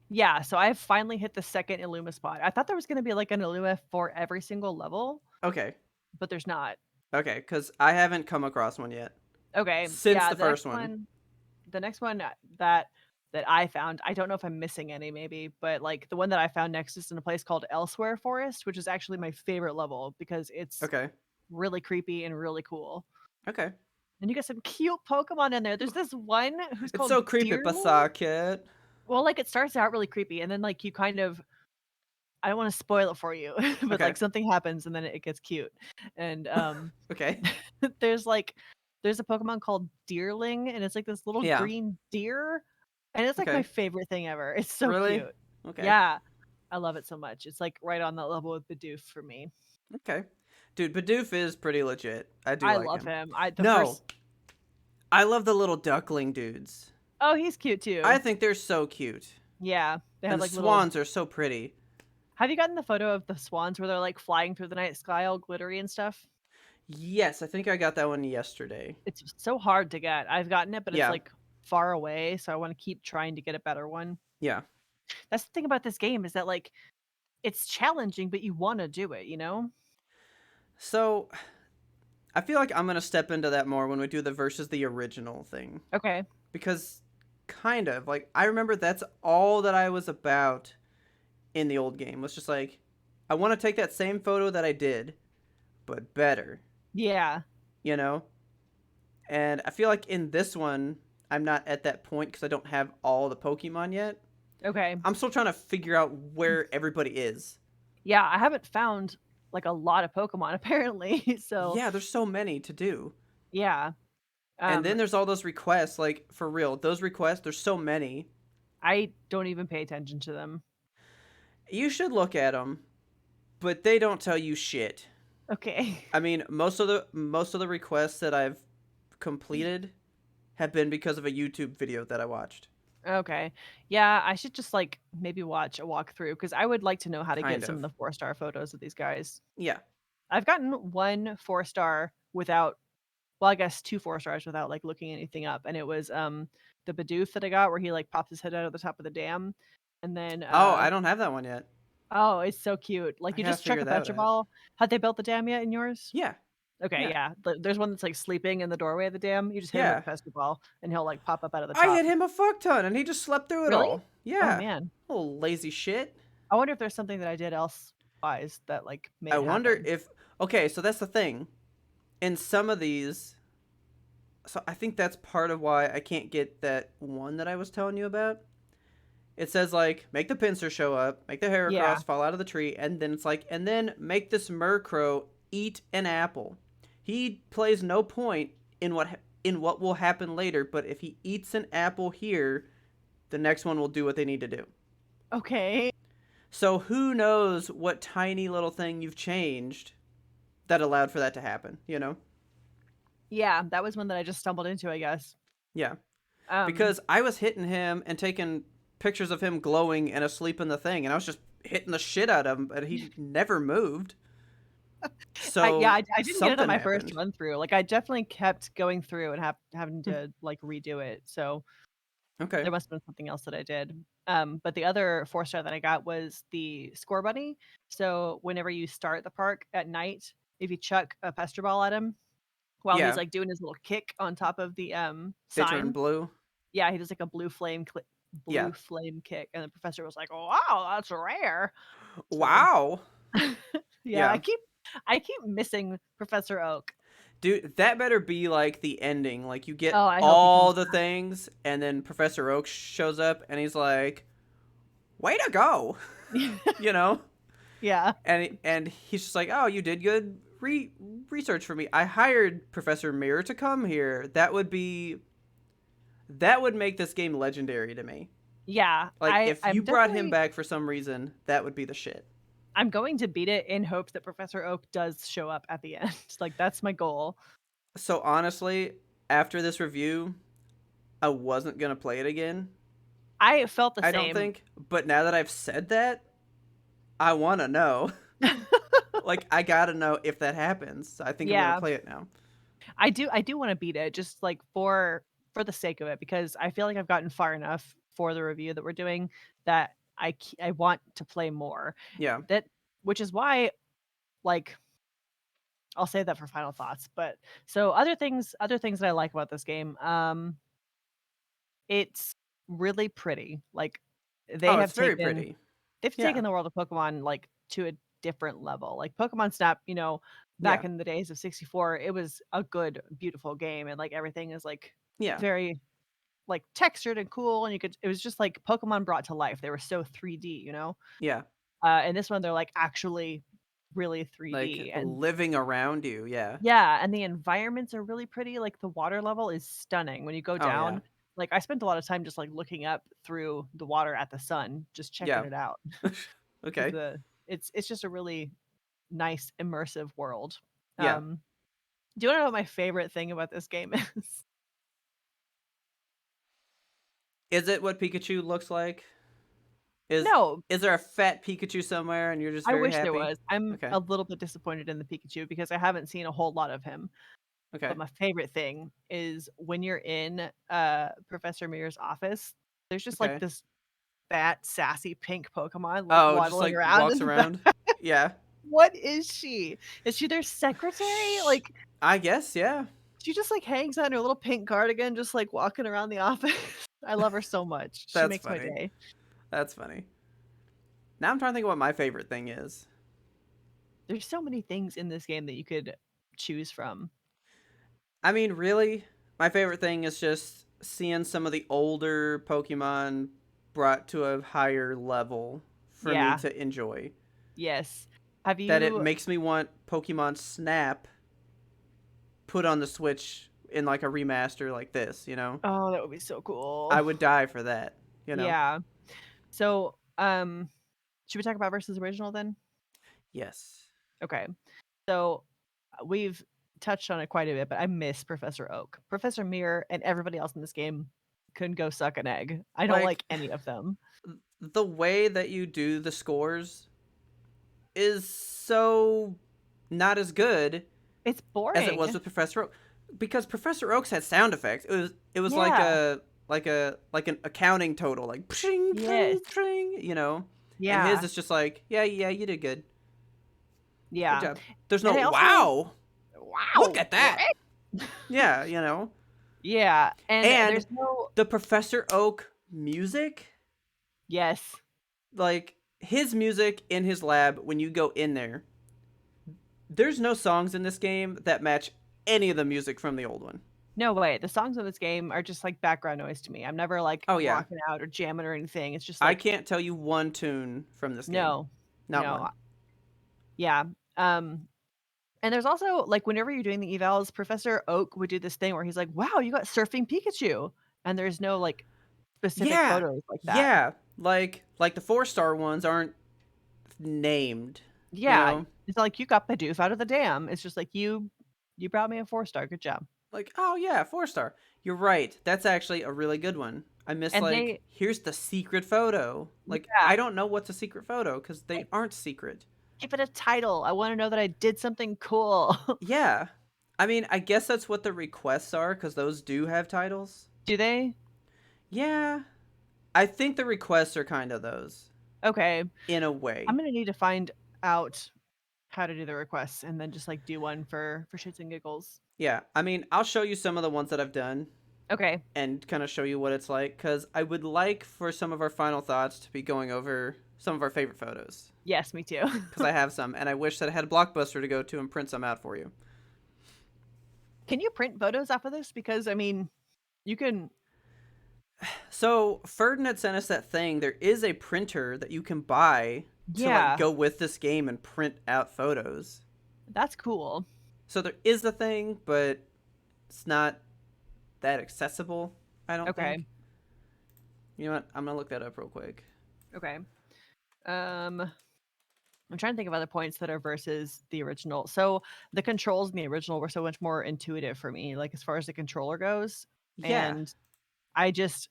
Yeah, so I've finally hit the second Illuma spot. I thought there was gonna be like an Illuma for every single level, Okay. but there's not. Okay, because I haven't come across one yet Okay, since yeah, the first one. the next one that I found, I don't know if I'm missing any maybe, but like the one that I found next is in a place called Elsewhere Forest, which is actually my favorite level because it's Okay. really creepy and really cool. Okay. And you get some cute Pokemon in there. There's this one who's It's called so creepy, Deerling. Kid. Well, like it starts out really creepy and then like you kind of I don't want to spoil it for you, but Okay. like something happens and then it gets cute. And Okay. there's like there's a Pokemon called Deerling and it's like this little Yeah. green deer and it's like my Okay. favorite thing ever. It's so Really? cute. Okay. Yeah. I love it so much. It's like right on that level with Bidoof for me. Okay. Dude, Bidoof is pretty legit. I do I like love him. him. I the No, first I love the little duckling dudes. Oh, he's cute I too. think they're so cute. Yeah. They And have the like little swans are so pretty. Have you gotten the photo of the swans where they're like flying through the night sky all glittery and stuff? Yes, I think I got that one yesterday. It's so hard to get. I've gotten it, but it's Yeah. like far away, so I want to keep trying to get a better one. Yeah. That's the thing about this game is that like it's challenging, but you want to do it, you know? So, I feel like I'm going to step into that more when we do the versus the original thing. Okay. Because, kind of, like, I remember that's all that I was about in the old game. Was just like, I want to take that same photo that I did, but better, Yeah. you know? And I feel like in this one, I'm not at that point because I don't have all the Pokemon yet. Okay. I'm still trying to figure out where everybody is. Yeah, I haven't found like a lot of Pokemon apparently. So, Yeah, there's so many to do. yeah. And Um then there's all those requests, like, for real, those requests, there's so many. I don't even pay attention to them. You should look at them, but they don't tell you shit. Okay. I mean, most of the requests that I've completed have been because of a YouTube video that I watched. Okay. Yeah, I should just like maybe watch a walkthrough because I would like to know how to get Kind some of of. the 4-star photos of these guys. Yeah. I've gotten one 4-star without well, I guess 2 4-stars without, like, looking anything up, and it was, the Bidoof that I got where he, like, pops his head out of the top of the dam, and then, Oh, I don't have that one yet. oh, it's so cute. I Like, you gotta just chuck figure a that Petra out. ball. Had they built the dam yet in yours? Yeah. Okay, Yeah. yeah. There's one that's, like, sleeping in the doorway of the dam. You just hit him with a Yeah. Petra ball, and he'll, like, pop up out of the I hit top. him a fuck ton and he just slept through it Really? all. Oh, Yeah. man. Little lazy shit. I wonder if there's something that I did elsewise that, like, made I it wonder happen. if. Okay, so that's the thing. In some of these, so I think that's part of why I can't get that one that I was telling you about. It says like make the pincer show up, make the Yeah. Heracross fall out of the tree, and then it's like and then make this Murkrow eat an apple. He plays no point in what will happen later, but if he eats an apple here, the next one will do what they need to do. Okay. So who knows what tiny little thing you've changed that allowed for that to happen, you know? Yeah, that was one that I just stumbled into, I guess. Yeah. Um, Because I was hitting him and taking pictures of him glowing and asleep in the thing, and I was just hitting the shit out of him, but he never moved. Yeah, So I didn't get it on something my first happened. run through. Like, I definitely kept going through and having to, like, redo it, so Okay. there must have been something else that I did. But the other 4-star that I got was the Score Bunny. So whenever you start the park at night, if you chuck a Pester Ball at him while he's, Yeah. like, doing his little kick on top of the, They turn sign blue. yeah, he does, like, a Yeah. blue flame kick, and the professor was like, "Oh, wow, that's rare." So Wow. yeah, Yeah. I keep missing Professor Oak. Dude, that better be like the ending. Like you Oh, get I hope he all comes the things and then Professor Oak shows up and he's like, "Way to go." back. you know? Yeah. And he's just like, "Oh, you did good research for me. I hired Professor Mirror to come here. That would make this game legendary to me. Yeah, Like if I'm you brought him definitely back for some reason, that would be the shit." I'm going to beat it in hopes that Professor Oak does show up at the end. Like, that's my goal. So honestly, after this review, I wasn't going to play it again. I felt the I don't same. think, but now that I've said that, I want to know. Like I got to know if that happens. I think I'm going to Yeah, play it now. I do wanna beat it just, like, for for the sake of it, because I feel like I've gotten far enough for the review that we're doing that I want to play more. Yeah. That which is why, like, I'll save that for final thoughts. But so other things that I like about this game, it's really pretty. Like they Oh, have it's very taken pretty. they've Yeah. taken the world of Pokemon like to a different level. Like Pokemon Snap, back Yeah. in the days of 64, it was a good, beautiful game, and like everything is like Yeah. very like textured and cool, and it was just like Pokemon brought to life. They were so 3D, Yeah. and this one they're like actually really Like 3D. And living around you. Yeah. yeah, and the environments are really pretty. Like the water level is stunning when you go Oh, yeah. down. Like I spent a lot of time just like looking up through the water at the sun, just checking Yeah. it out. Because Okay. it's just a really nice immersive world. Yeah. Um, do you wanna know what my favorite thing about this game is? Is it what Pikachu looks like? Is No, is there a fat Pikachu somewhere and you're just I very wish there happy? was. I'm Okay. a little bit disappointed in the Pikachu because I haven't seen a whole lot of him. But Okay. my favorite thing is when you're in, Professor Mirror's office, there's just, like, Okay. this fat, sassy pink Pokemon, like, Oh, just waddling like around in walks the back. around. Yeah. What is she? Is she their secretary? Sh Like, I guess, yeah. she just, like, hangs out in her little pink cardigan, just, like, walking around the office. I love her so much. She That's makes my funny. day. That's funny. Now I'm trying to think of what my favorite thing is. There's so many things in this game that you could choose from. I mean, really, my favorite thing is just seeing some of the older Pokemon brought to a higher level for me Yeah, to enjoy. yes. Have That it you makes me want Pokemon Snap put on the Switch in like a remaster like this, you know? Oh, that would be so I cool. would die for that, you know? Yeah. So, should we talk about versus original then? Yes. Okay. So, we've touched on it quite a bit, but I miss Professor Oak. Professor Mirror and everybody else in this game couldn't go suck an egg. I don't Like like any of them. the way that you do the scores is so not as good It's as it was boring. with Professor Oak, because Professor Oak's had sound effects. It was like Yeah. an accounting total, like pshing Yes. pshing pshing, you know. And his Yeah. is just like, yeah, yeah, you did good, good Yeah. job. There's And no I also wow, look wow, at that. great. Yeah, you know. Yeah, and And there's no the Professor Oak music, yes. like his music in his lab when you go in there, there's no songs in this game that match any of the music from the old one. No way. The songs in this game are just like background noise to me. I'm never like Oh yeah, rocking out or jamming or anything. It's just I like can't tell you one tune from this game. no. Not No. one. Yeah. Um and there's also like whenever you're doing the evals, Professor Oak would do this thing where he's like, "Wow, you got surfing Pikachu." And there's no like specific Yeah. photos like that. Yeah. Like the 4-star ones aren't named, you Yeah. know? It's not like you got Bidoof out of the dam. It's just like you brought me a 4-star. Good job. Like, oh yeah, 4-star. You're right. That's actually a really good one. I miss And like they here's the secret photo. Like yeah, I don't know what's a secret photo cuz they aren't secret. give it a title. I want to know that I did something cool. Yeah. I mean, I guess that's what the requests are cuz those do have titles. Do they? Yeah. I think the requests are kind of those Okay. in a I'm way. gonna need to find out how to do the requests and then just like do one for shits and giggles. Yeah. I mean, I'll show you some of the ones that I've done Okay. and kind of show you what it's like because I would like for some of our final thoughts to be going over some of our favorite photos Yes, me too. because I have some and I wish that I had a Blockbuster to go to and print some out for you. Can you print photos off of this? Because I mean, you can. So Ferdinand sent us that thing. There is a printer that you can buy to like Yeah, go with this game and print out photos. that's cool. So there is the thing, but it's not that accessible, I don't Okay. think. You know what? I'm gonna look that up real quick. Okay. Um, I'm trying to think of other points that are versus the original. So the controls in the original were so much more intuitive for me, like as far as the controller goes. Yeah. And I just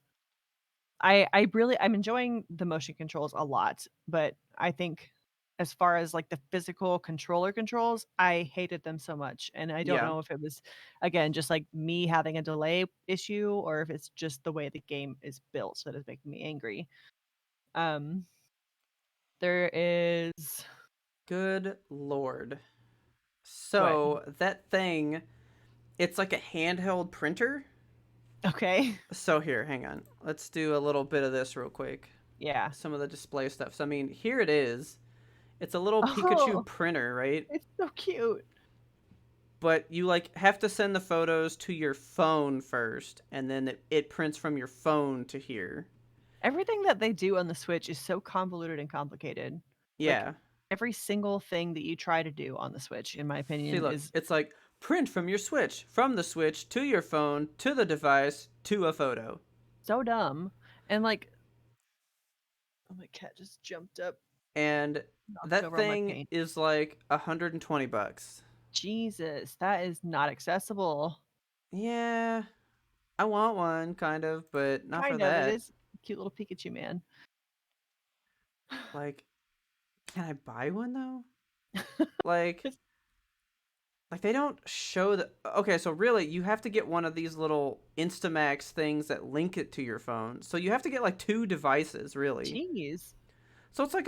I'm enjoying the motion controls a lot, but I think as far as, like, the physical controller controls, I hated them so much, and I don't Yeah. know if it was, again, just, like, me having a delay issue or if it's just the way the game is built that is making me angry. Um, there is Good lord. what? So that thing, it's like a handheld printer. Okay. So here, hang on. Let's do a little bit of this real quick. Yeah. Some of the display stuff. So I mean, here it is. It's a little Pikachu Oh, printer, right? it's so cute. But you like have to send the photos to your phone first, and then it prints from your phone to here. Everything that they do on the Switch is so convoluted and complicated. Like, Yeah. every single thing that you try to do on the Switch, in my See, opinion, look, is it's like print from your Switch, from the Switch to your phone to the device to a photo. so dumb. And, like, oh, my cat just jumped up, And knocked that over all my thing paint. is like $120. Jesus, that is not accessible. Yeah, I want one, kind of, but not for Kind of, it that. is a cute little Pikachu man. Like, can I buy one though? Like, It's like they don't show the. Okay, so really, you have to get one of these little Instamax things that link it to your phone. So you have to get like two devices, really. jeez. So it's like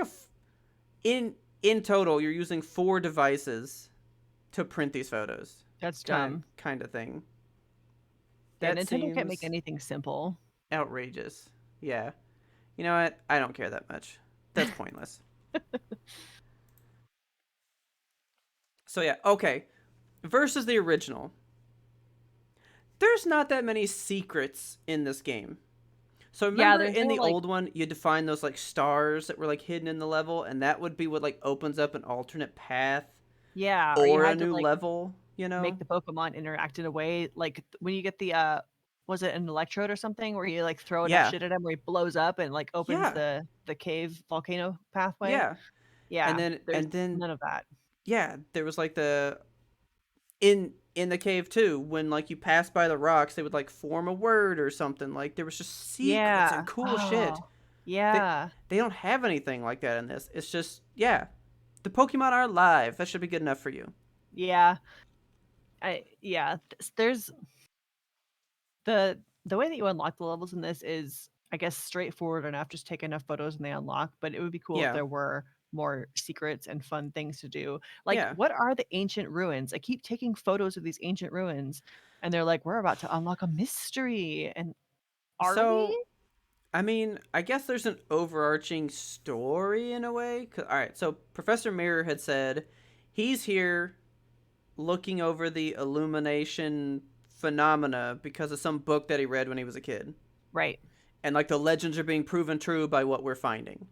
in total, you're using four devices to print these photos, That's kind dumb. kind of thing. Yeah, That Nintendo can't make seems anything simple. outrageous. Yeah. You know what? I don't care that much. That's pointless. So yeah, okay. Versus the original. There's not that many secrets in this game. So Yeah, remember there's in no, the like old one, you define those like stars that were like hidden in the level, and that would be what like opens up an alternate path yeah, or you or a had to, new like, level, you make know? the Pokemon interact in a way like, when you get the, was it an electrode or something where you, like, throw enough Yeah. shit at him where he blows up and, like, opens Yeah. the cave volcano pathway? Yeah. And Yeah, then there's and then none of that. yeah, there was like the in the cave too, when like you pass by the rocks, they would like form a word or something. Like there was just secrets and Yeah. cool shit. Oh, They yeah. they don't have anything like that in this. It's just yeah, the Pokemon are live. That should be good enough for you. Yeah. Yeah, there's the way that you unlock the levels in this is, I guess, straightforward enough, just take enough photos and they unlock, but it would be cool if Yeah, there were more secrets and fun things to do. Like, yeah. what are the ancient ruins? I keep taking photos of these ancient ruins, and they're like, "We're about to unlock a mystery," and are So we? I mean, I guess there's an overarching story in a way. All right, so Professor Mirror had said he's here looking over the illumination phenomena because of some book that he read when he was a kid. Right. And like the legends are being proven true by what we're finding.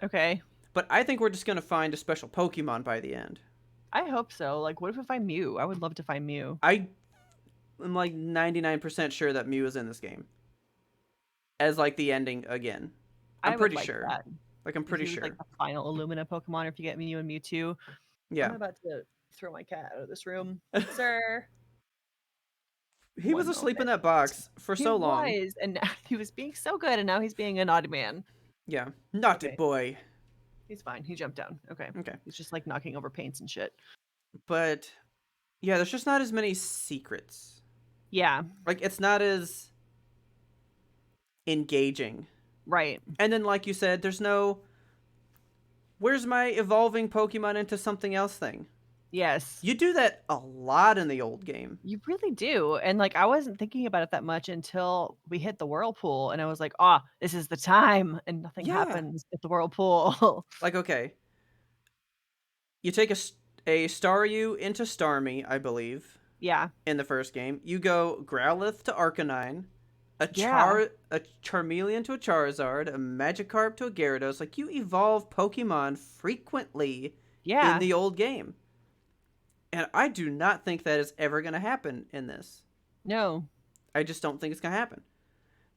Okay. But I think we're just going to find a special Pokemon by the end. I hope so. Like, what if we find Mew? I would love to find Mew. I am like 99% sure that Mew is in this game as like the ending again. I'm I would pretty like sure. that. Like I'm If pretty he was like sure. the final Illumina Pokemon, or if you get Mew and Mewtwo. I'm Yeah. about to throw my cat out of this room. Sir, He was one asleep in moment. that box for He so long. was, and now he was being so good, and now he's being a naughty man. Yeah. Naughty Okay, boy. he's fine. He jumped down. Okay. Okay. He's just, like, knocking over paints and shit. But yeah, there's just not as many secrets. Yeah, Like it's not as engaging. right. And then like you said, there's no where's my evolving Pokemon into something else thing. Yes. You do that a lot in the old game. You really do, and, like, I wasn't thinking about it that much until we hit the whirlpool, and I was like, "Ah, this is the time," and nothing Yeah. happens at the whirlpool. Like okay, you take a Staryu into Starmie, I believe, Yeah. in the first game. You go Growlithe to Arcanine, Yeah. a Charmeleon to a Charizard, a Magikarp to a Gyarados. Like you evolve Pokemon frequently in Yeah. the old game. And I do not think that is ever going to happen in this. No. I just don't think it's going to happen.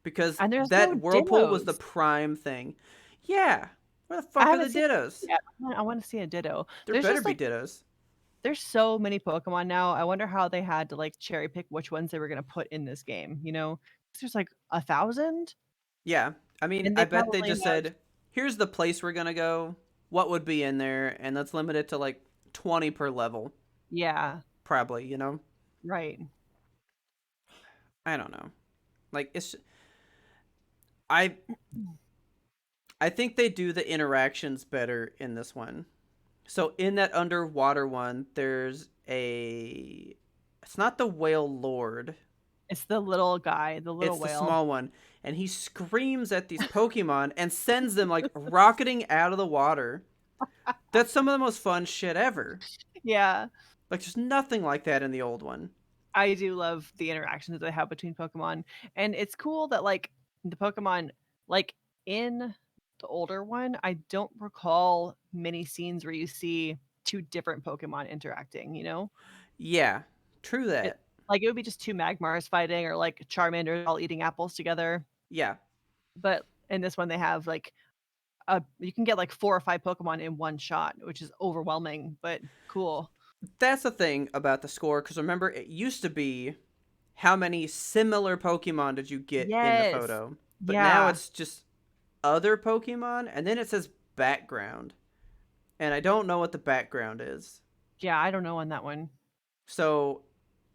Because And there's no that Whirlpool was the Dittos. prime thing. Yeah. Where the I fuck are the haven't seen Dittos? yet. I wanna see a Ditto. There There's better just, be like, Dittos. there's so many Pokemon now. I wonder how they had to, like, cherry pick which ones they were gonna put in this game, you know? 'Cause there's, like, 1,000, Yeah. I mean, and I they bet they probably just have said, here's the place we're going to go. what would be in there, and let's limit it to like 20 per level, Yeah, probably, you know? right. I don't know. Like I I think they do the interactions better in this one. So in that underwater one, there's a it's not the whale lord. It's the little guy, the little It's the whale. small one, and he screams at these Pokemon and sends them like rocketing out of the water. That's some of the most fun shit ever. Yeah, Like there's nothing like that in the old one. I do love the interactions that they have between Pokemon, and it's cool that, like, the Pokemon like, in the older one, I don't recall many scenes where you see 2 different Pokemon interacting, you know? Yeah, true It that. like, it would be just 2 Magmars fighting or, like, Charmanders all eating apples together, Yeah, but in this one, they have, like, you can get, like, 4 or 5 Pokemon in one shot, which is overwhelming, but cool. that's the thing about the score. Because remember, it used to be how many similar Pokemon did you get in the Yes. photo, but now Yeah. it's just other Pokemon, and then it says background, and I don't know what the background is. Yeah, I don't know on that one. So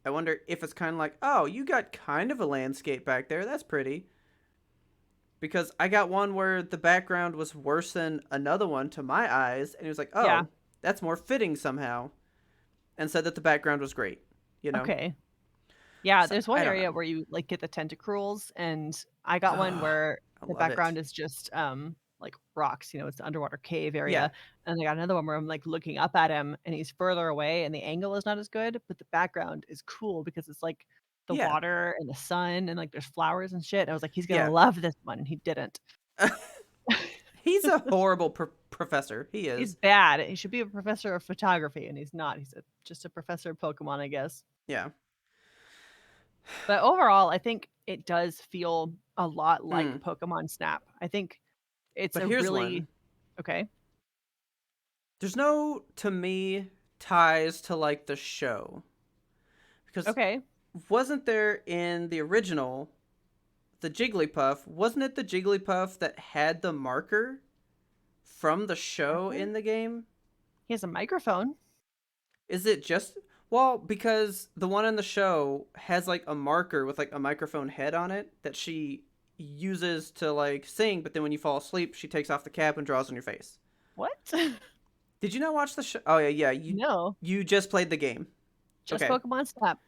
I wonder if it's kind of like, oh, you got kind of a landscape back there. That's pretty. Because I got one where the background was worse than another one to my eyes, and he was like, Yeah. oh, that's more fitting somehow, and said that the background was great, you know? Okay. Yeah, So there's one I don't area know. where you, like, get the tentacruels, and I got one Oh, where I the love it. background is just, like, rocks, you know, it's the underwater cave Yeah, area, and I got another one where I'm, like, looking up at him, and he's further away, and the angle is not as good, but the background is cool because it's, like, the yeah, water and the sun, and, like, there's flowers and shit, and I was like, "He's gonna yeah. love this one," and he didn't. He's a horrible professor. He He's is. bad, he should be a professor of photography, and he's not, he's just a professor of Pokemon, I guess. Yeah. But overall, I think it does feel a lot like Mm. Pokemon Snap. I think it's But a here's really one. okay. There's no, to me, ties to like the show. Because Okay. wasn't there in the original, the Jigglypuff, wasn't it the Jigglypuff that had the marker from the show Marker? in the game? He has a microphone. Is it just. Well, because the one in the show has like a marker with like a microphone head on it that she uses to like sing, but then when you fall asleep, she takes off the cap and draws on your face. What? Did you not watch the show? Oh yeah, yeah. No, You just played the game. just Okay. Pokemon Snap.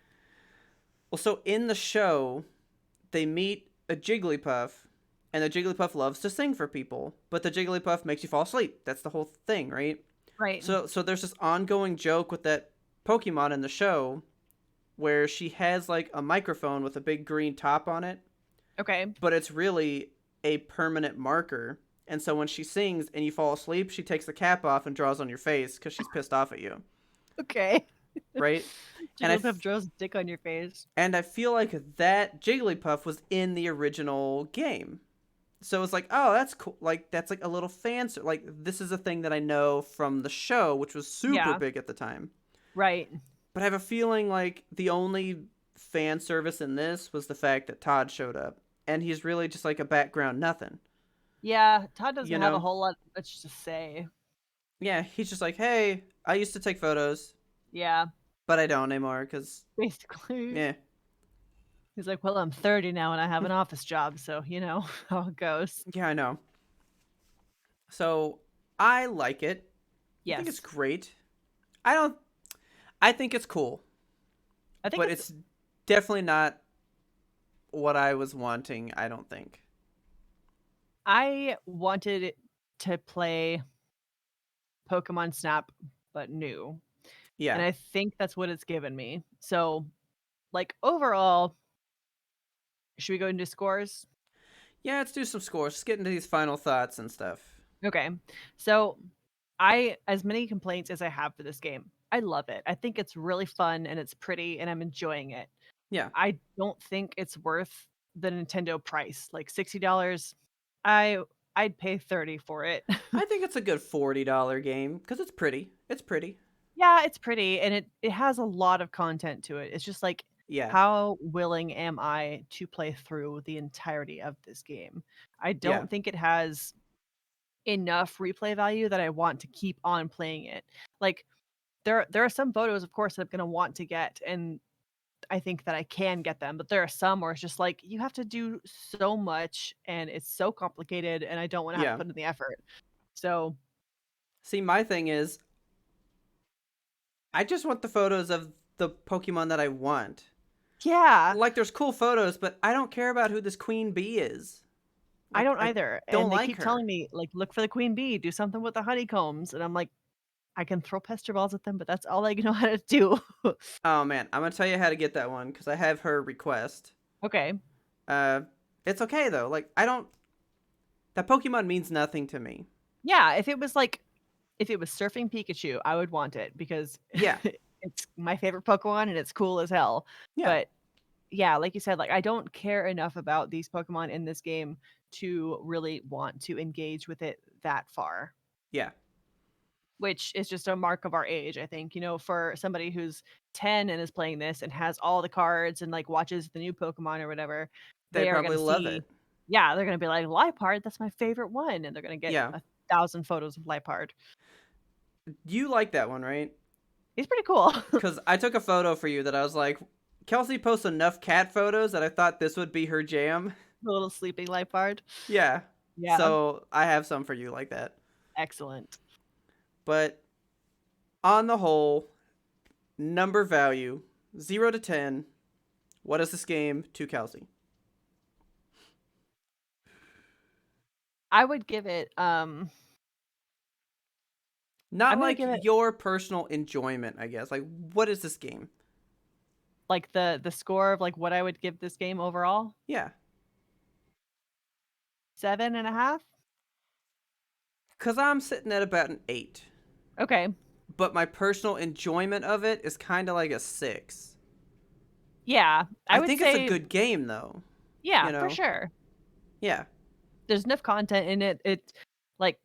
Well, so in the show, they meet a Jigglypuff, and the Jigglypuff loves to sing for people, but the Jigglypuff makes you fall asleep. That's the whole thing, right? Right. So there's this ongoing joke with that Pokemon in the show where she has like a microphone with a big green top on it, Okay. but it's really a permanent marker. And so when she sings and you fall asleep, she takes the cap off and draws on your face because she's pissed off at you, Okay. right? And Jigglypuff draws a dick on your face. I feel like that Jigglypuff was in the original game. So it's like, oh, that's cool. Like that's like a little fan. Like this is a thing that I know from the show, which was super Yeah. big at the time. Right. But I have a feeling like the only fan service in this was the fact that Todd showed up, and he's really just like a background nothing. Yeah, Todd You doesn't have a know? whole lot much to say. Yeah, he's just like, hey, I used to take photos, Yeah, but I don't anymore because basically. yeah, He's like, "Well, I'm 30 now and I have an office job, so you know how it goes." yeah, I know. So I like it. I think it's Yes. great. I don't. I think it's cool, I think but it's it's definitely not what I was wanting. I don't think. I wanted to play Pokemon Snap, but new, and Yeah, I think that's what it's given me. So, like, overall, should we go into scores? yeah. Let's do some scores. Let's get into these final thoughts and stuff. Okay. So, I as many complaints as I have for this game, I love it. I think it's really fun and it's pretty and I'm enjoying it. Yeah, I don't think it's worth the Nintendo price, like $60. I I'd pay 30 for it. I think it's a good $40 game because it's pretty. It's pretty. Yeah, it's pretty and it has a lot of content to it. It's just like Yeah, how willing am I to play through the entirety of this game? I yeah, don't think it has enough replay value that I want to keep on playing it. Like, there are some photos, of course, that I'm gonna want to get, and I think that I can get them, but there are some where it's just like, you have to do so much, and it's so complicated, and I don't wanna have to Yeah. put in the effort. So, See, my thing is, I just want the photos of the Pokemon that I want. yeah, Like, there's cool photos, but I don't care about who this Queen Bee is. I Like, don't I either, don't and they like keep telling her. me, like, "Look for the queen bee, do something with the honeycombs," and I'm like, "I can throw pester balls at them, but that's all I know how to do." Oh man, I'm gonna tell you how to get that one because I have her request. Okay. Uh, it's okay though. Like, I don't. That Pokemon means nothing to me. Yeah, if it was Surfing Pikachu, I would want it because Yeah, it's my favorite Pokemon and it's cool as hell. yeah, But yeah, like you said, like I don't care enough about these Pokemon in this game to really want to engage with it that far, yeah. which is just a mark of our age, I think. You know, for somebody who's 10 and is playing this and has all the cards and like watches the new Pokemon or whatever, They they are going probably to love see, it. yeah, they're going to be like, Liepard, that's my favorite one. And they're going to get Yeah. 1,000 photos of Liepard. You like that one, right? He's pretty cool. Because I took a photo for you that I was like, Kelsey posts enough cat photos that I thought this would be her jam. The little sleeping Liepard. Yeah. Yeah, So I have some for you like that. excellent. But on the whole, number value 0 to 10. What is this game to Kelsey? I would give it, Not I'm gonna like give it, your personal enjoyment, I guess. Like, what is this game? like, the score of, like, what I would give this game overall, Yeah. 7.5? Because I'm sitting at about an 8. Okay. But my personal enjoyment of it is kind of like a 6. Yeah, I I would think it's a say good game, though. yeah, You for know? sure. Yeah. There's enough content in it. It like,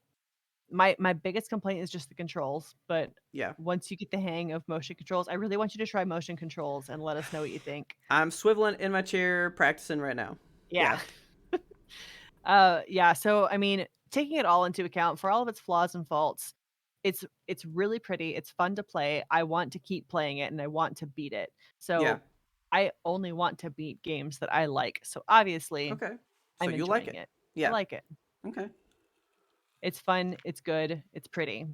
my biggest complaint is just the controls, but Yeah. once you get the hang of motion controls, I really want you to try motion controls and let us know what you think. I'm swiveling in my chair practicing right now. Yeah. Yeah. Yeah, so, I mean, taking it all into account, for all of its flaws and faults, it's really pretty, it's fun to play, I want to keep playing it, and I want to beat it. Yeah. So, I only want to beat games that I like, so obviously, Okay. So I'm you like enjoying it. it. I Yeah. like it. Okay. It's fun, it's good, it's pretty.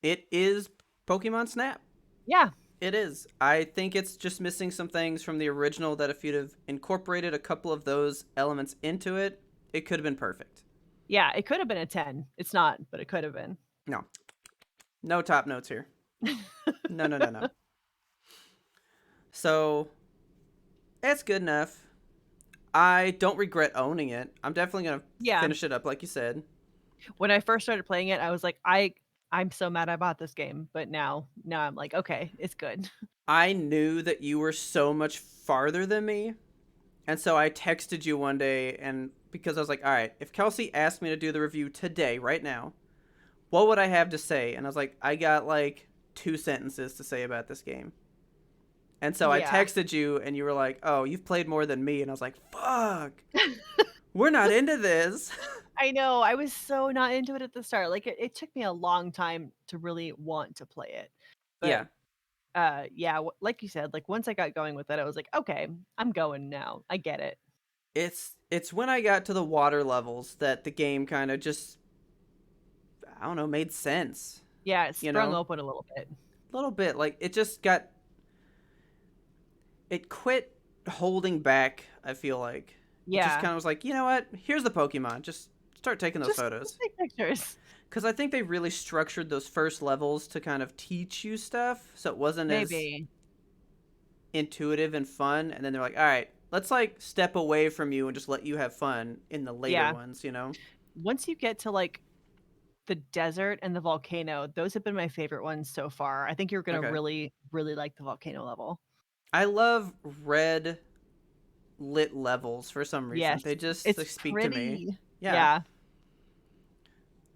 It is Pokemon Snap. Yeah. It is. I think it's just missing some things from the original that if you'd have incorporated a couple of those elements into it, it could have been perfect. Yeah, it could have been a 10. It's not, but it could have been. No. No top notes here. No, no, no, no. So, it's good enough. I don't regret owning it. I'm definitely going to Yeah. finish it up like you said. When I first started playing it, I was like, I'm so mad I bought this game, but now I'm like, okay, it's good. I knew that you were so much farther than me. And so I texted you one day and because I was like, all right, if Kelsey asked me to do the review today, right now, what would I have to say? And I was like, I got like 2 sentences to say about this game. And so I Yeah. texted you and you were like, oh, you've played more than me. And I was like, fuck, we're not into this. I know, I was so not into it at the start, like, it took me a long time to really want to play it, but, Yeah. yeah, like you said, like, once I got going with it, I was like, "Okay, I'm going now, I get it." It's when I got to the water levels that the game kind of just I don't know, made sense, Yeah, it you sprung know? open a little bit. A little bit like it just got it quit holding back, I feel like. It just Yeah. kind of was like, "You know what? Here's the Pokemon. Just start taking those Just photos." take pictures. Cuz I think they really structured those first levels to kind of teach you stuff, so it wasn't as Maybe. intuitive and fun, and then they're like, "All right, let's like step away from you and just let you have fun in the later Yeah. ones, you know?" Once you get to, like, the desert and the volcano, those have been my favorite ones so far. I think you're gonna Okay. really, really like the volcano level. I love red lit levels for some reason. Yes, They just it's like, speak to me. pretty. Yeah. Yeah.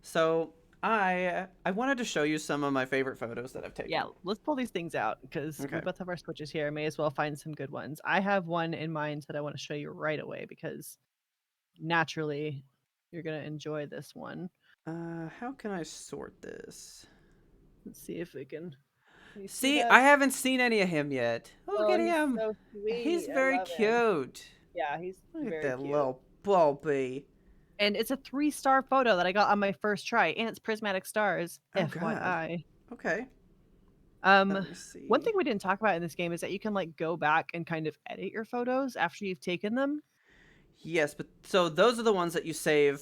So I wanted to show you some of my favorite photos that I've Yeah, taken. let's pull these things out because we Okay. both have our switches here. May as well find some good ones. I have one in mind that I want to show you right away because naturally you're gonna enjoy this one. How can I sort this? Let's see if we can. Can you see See, that? I haven't seen any of him yet. Look Oh, at he's him. so He's sweet. I very love him. cute. Yeah, he's Look at very that cute. little bulby. And it's a 3-star photo that I got on my first try, and it's prismatic stars, Oh God. FYI. Okay. Let Um, me one see. thing we didn't talk about in this game is that you can, like, go back and kind of edit your photos after you've taken them. Yes, but so those are the ones that you save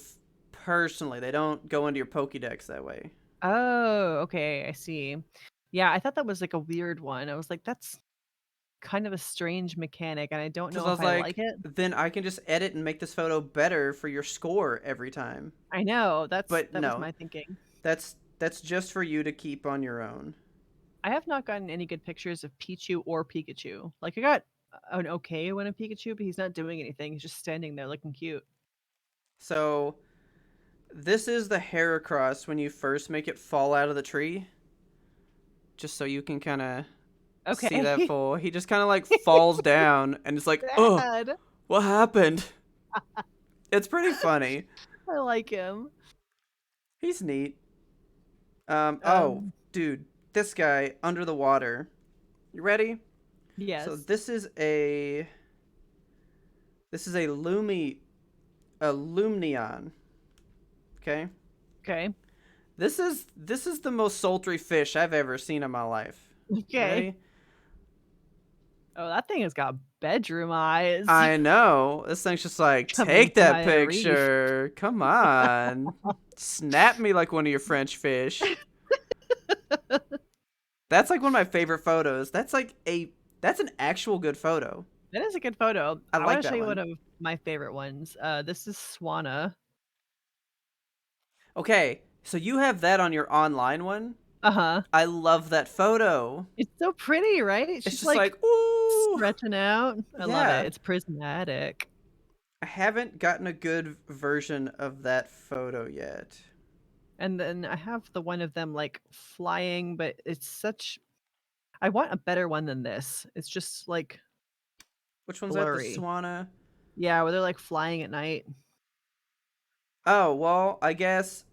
personally. They don't go into your Pokédex that way. Oh, okay, I see. Yeah, I thought that was, like, a weird one. I was like, "That's kind of a strange mechanic, and I don't Because know I if was I like like, it." then I can just edit and make this photo better for your score every time. I know, But that was no, my thinking. that's just for you to keep on your own. I have not gotten any good pictures of Pichu or Pikachu. Like, I got an okay one of Pikachu, but he's not doing anything. He's just standing there looking cute. So this is the Heracross when you first make it fall out of the tree. Just so you can kind of see that Okay. fall. He just kind of like falls down and it's like, oh, Sad. what happened? It's pretty funny. I like him. He's neat. Oh, Um, dude, this guy under the water. You ready? So yes. this is a Lumnion. Okay? Okay. This is the most sultry fish I've ever seen in my life. You Okay. ready? Oh, that thing has got bedroom eyes. I know. This thing's just like, Coming take to that my reef. picture. Come on. Snap me like one of your French fish. That's like one of my favorite photos. That's an actual good photo. That is a good photo. I I want like to show that you one one. of my favorite ones. This is Swanna. Okay, so you have that on your online one. Uh-huh. I love that photo. It's so pretty, right? It's She's just like like, ooh. stretching out. I love it. Yeah. It's prismatic. I haven't gotten a good version of that photo yet. And then I have the one of them like flying, but it's such I want a better one than this. It's just like Which one's that? The blurry. Swana? Yeah, where they're like flying at night. Oh, well, I guess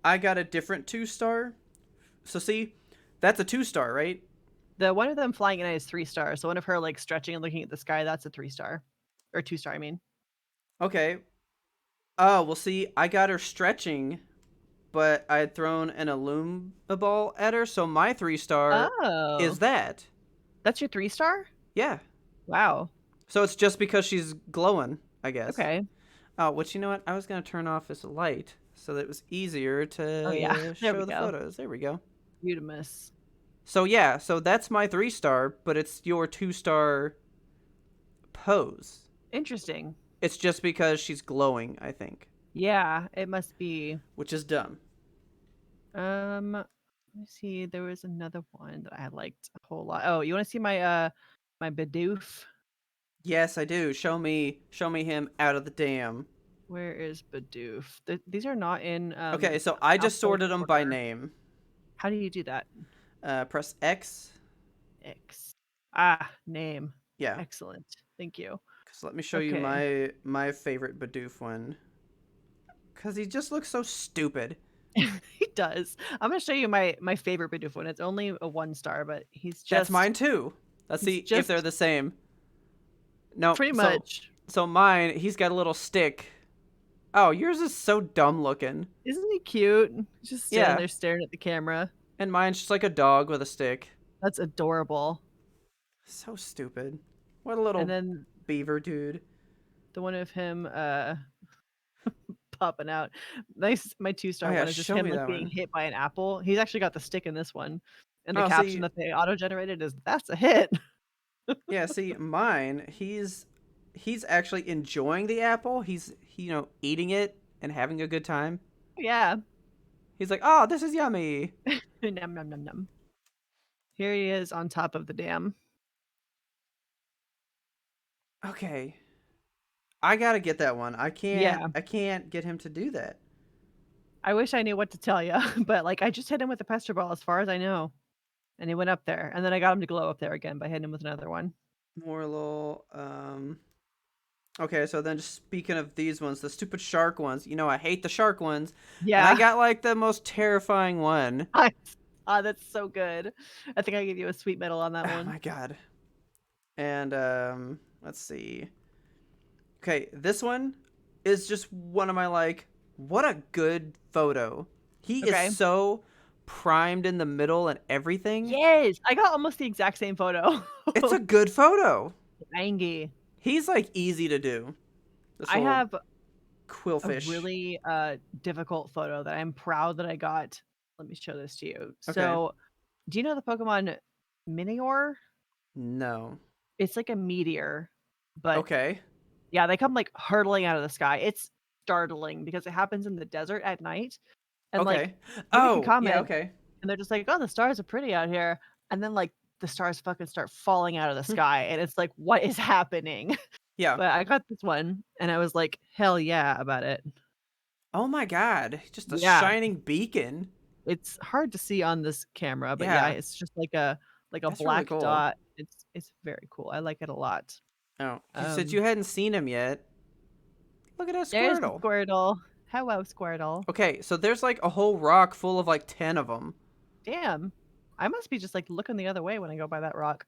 I got a different 2-star. So see, that's a 2-star, right? The one of them flying at night is 3 stars. The one of her like stretching and looking at the sky, that's a 3-star. Or 2-star, I mean. Okay. Oh, well, see, I got her stretching, but I had thrown an Illumiball at her, so my 3-star Oh. is that. That's your 3-star? Yeah. Wow. So it's just because she's glowing, I guess. Okay. Oh, which, you know what? I was going to turn off this light so that it was easier Oh yeah. to There we show the go. photos. There we go. Beautimus. So, yeah, so that's my 3-star, but it's your 2-star pose. Interesting. It's just because she's glowing, I think, Yeah, it must be. which is dumb. Let me see. There was another one that I liked a whole lot. Oh, you want to see my Bidoof? Yes, I do. Show me him out of the dam. Where is Bidoof? These are not in Okay, so I just sorted alphabetical them by order. name. How do you do that? Press X. X. Ah, name. Yeah, Excellent. Thank you. because let me show you Okay. my favorite Bidoof one. Because he just looks so stupid. He does. I'm gonna show you my favorite Bidoof one. It's only a 1-star, but That's mine too. Let's he's see if they're just the same. Nope. pretty much. So mine, he's got a little stick. Oh, yours is so dumb looking. Isn't he cute? He's just standing Yeah, there staring at the camera. and mine's just like a dog with a stick. That's adorable. So stupid. What a And little then beaver dude. the one of him popping out. Nice. My Oh 2-star yeah, one is just show him me like that being one. hit by an apple. He's actually got the stick in this one. And the Oh, caption see, that they auto generated is that's a hit. yeah, see, mine, he's actually enjoying the apple. Eating it and having a good time. Yeah. He's like, "Oh, this is yummy." Num num num num. Here he is on top of the dam. Okay. I got to get that one. Yeah. I can't get him to do that. I wish I knew what to tell you, but like I just hit him with a pester ball as far as I know. And he went up there. And then I got him to glow up there again by hitting him with another one. More little Okay, so then just speaking of these ones, the stupid shark ones, I hate the shark ones. And I Yeah. got like the most terrifying one. I that's so good. I think I gave you a sweet medal on that Oh one. my god. And let's see. Okay, this one is just one of my like, what a good photo. He is Okay. so primed in the middle and everything. Yes, I got almost the exact same photo. It's a good photo. Angie. He's like easy to do. This I little have a quillfish. really, difficult photo that I'm proud that I got. Let me show this to you. Okay. So, do you know the Pokemon Minior? No. It's like a meteor, but Okay. yeah, they come, like, hurtling out of the sky. It's startling because it happens in the desert at night, and, like, Okay. you make a Oh, yeah, comment, okay. and they're just like, "Oh, the stars are pretty out here," and then, like, the stars fucking start falling out of the sky, and it's like, "What is happening?" Yeah. But I got this one, and I was like, "Hell yeah," about it. Oh my god. Just a Yeah, shining beacon. it's hard to see on this camera, but yeah, Yeah. it's just like a That's really black cool. dot. It's very cool. I like it a lot. Oh, you said Um, you hadn't seen him yet. Look at that there's the Squirtle. Squirtle. Hello, Squirtle. Okay, so there's like a whole rock full of like 10 of them. Damn. I must be just, like, looking the other way when I go by that rock.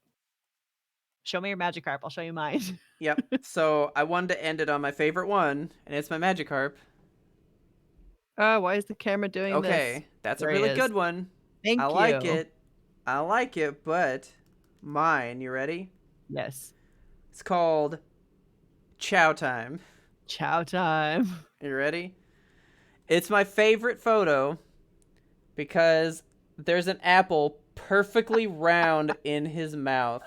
Show me your Magikarp, I'll show you mine. Yep. So I wanted to end it on my favorite one, and it's my Magikarp. Oh, why is the camera doing this? Okay, that's a There he really is. good one. I Thank like you. it. I like it, but mine, you ready? Yes. It's called Chow Time. Chow time. You ready? It's my favorite photo because there's an apple perfectly round in his mouth.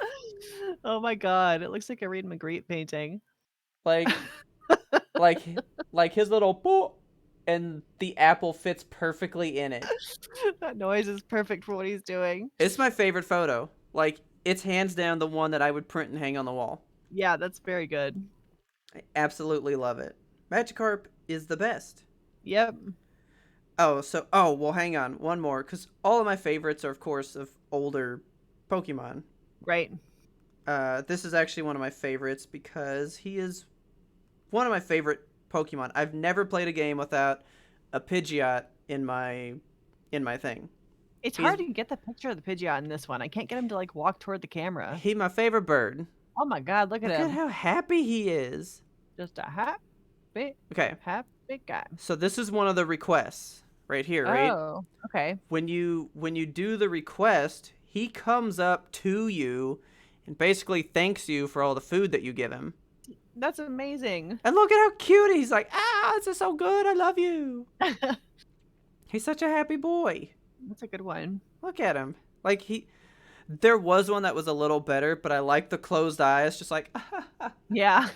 Oh my god, it looks like a Reed Magritte painting. Like like like his little poo, and the apple fits perfectly in it. That noise is perfect for what he's doing. It's my favorite photo. Like it's hands down the one that I would print and hang on the wall. Yeah, that's very good. I absolutely love it. Magikarp is the best. Yep. Well, hang on, one more, because all of my favorites are, of course, of older Pokemon. Right. This is actually one of my favorites because he is one of my favorite Pokemon. I've never played a game without a Pidgeot in my thing. It's He's hard to get the picture of the Pidgeot in this one. I can't get him to, like, walk toward the camera. he my favorite bird. Oh my god, look at Look at him. how happy he is. Just a happy, Okay, happy guy. so this is one of the requests right here, right? Oh, okay. When you do the request, he comes up to you and basically thanks you for all the food that you give him. That's amazing. And look at how cute he's like, this is so good. I love you. That's He's such a happy boy. a good one. Look at him. Like there was one that was a little better, but I like the closed eyes, just like. Yeah.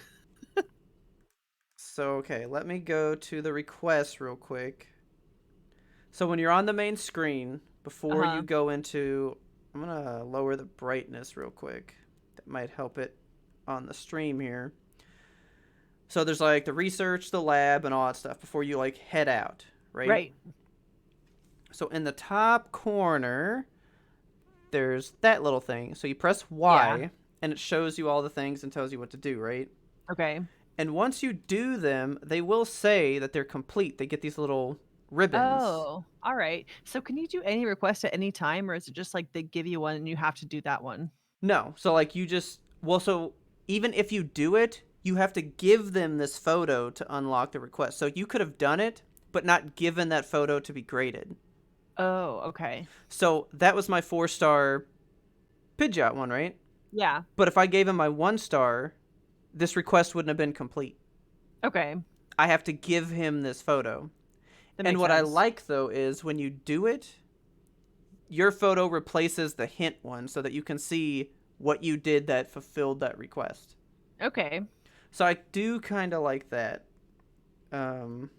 So okay, let me go to the request real quick. So when you're on the main screen, before you Uh-huh. go into, I'm gonna lower the brightness real quick. That might help it on the stream here. So there's like the research, the lab, and all that stuff before you like head out, right? Right. So in the top corner, there's that little thing. So you press Yeah. Y, and it shows you all the things and tells you what to do, right? Okay. And once you do them, they will say that they're complete. They get these little ribbons. Oh, alright. So can you do any request at any time, or is it just, like, they give you one and you have to do that one? No, so like so even if you do it, you have to give them this photo to unlock the request. So you could have done it, but not given that photo to be graded. Oh, okay. So that was my 4-star Pidgeot one, right? Yeah. But if I gave him my 1-star, this request wouldn't have been complete. Okay. I have to give him this photo. That And makes what I sense. like though is when you do it, your photo replaces the hint one so that you can see what you did that fulfilled that request. Okay. So I do kind of like that. Um,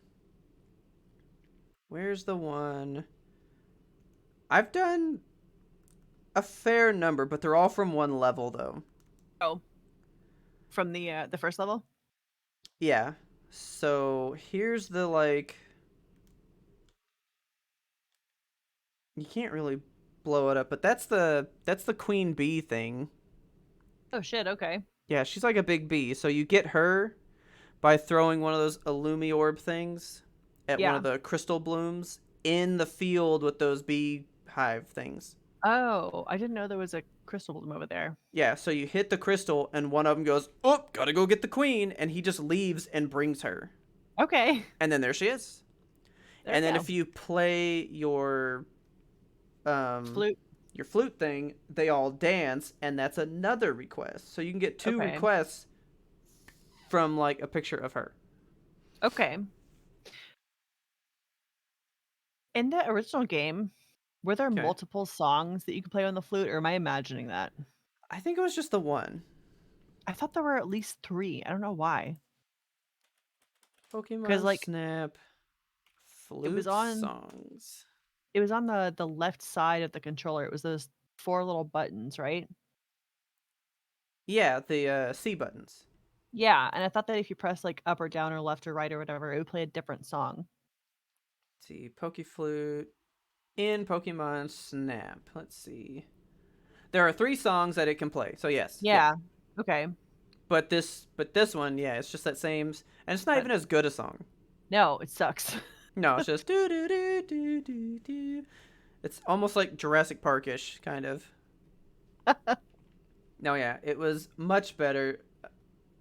where's the one? I've done a fair number, but they're all from one level though. Oh, from the first level? Yeah. So here's the like. You can't really blow it up, but that's the queen bee thing. Oh, shit, okay. Yeah, she's like a big bee. So you get her, by throwing one of those Illumiorb things at one Yeah. of the crystal blooms in the field with those beehive things. Oh, I didn't know there was a crystal bloom over there. Yeah, so you hit the crystal, and one of them goes, "Oh, gotta go get the queen," and he just leaves and brings her, Okay. and then there she is. There we And then go. if you play um Flute. your flute thing, they all dance, and that's another request. So you can get two Okay. requests from like a picture of her. Okay. In the original game, were there Okay. multiple songs that you could play on the flute, or am I imagining that? I think it was just the one. I thought there were at least 3. I don't know why. Because Pokemon like Snap it was flute on songs. it was on the left side of the controller. It was those 4 little buttons, right? Yeah, the C buttons. Yeah, and I thought that if you press like up or down or left or right or whatever, it would play a different song. Let's see, Pokeflute in Pokemon Snap. Let's see. There are 3 songs that it can play. So yes, yeah. Yeah. Okay. But this one, yeah, it's just that same, and it's not But even as good a song. no, it sucks. No, it's just do do do do do do. It's almost like Jurassic Parkish kind of. No, yeah, it was much better.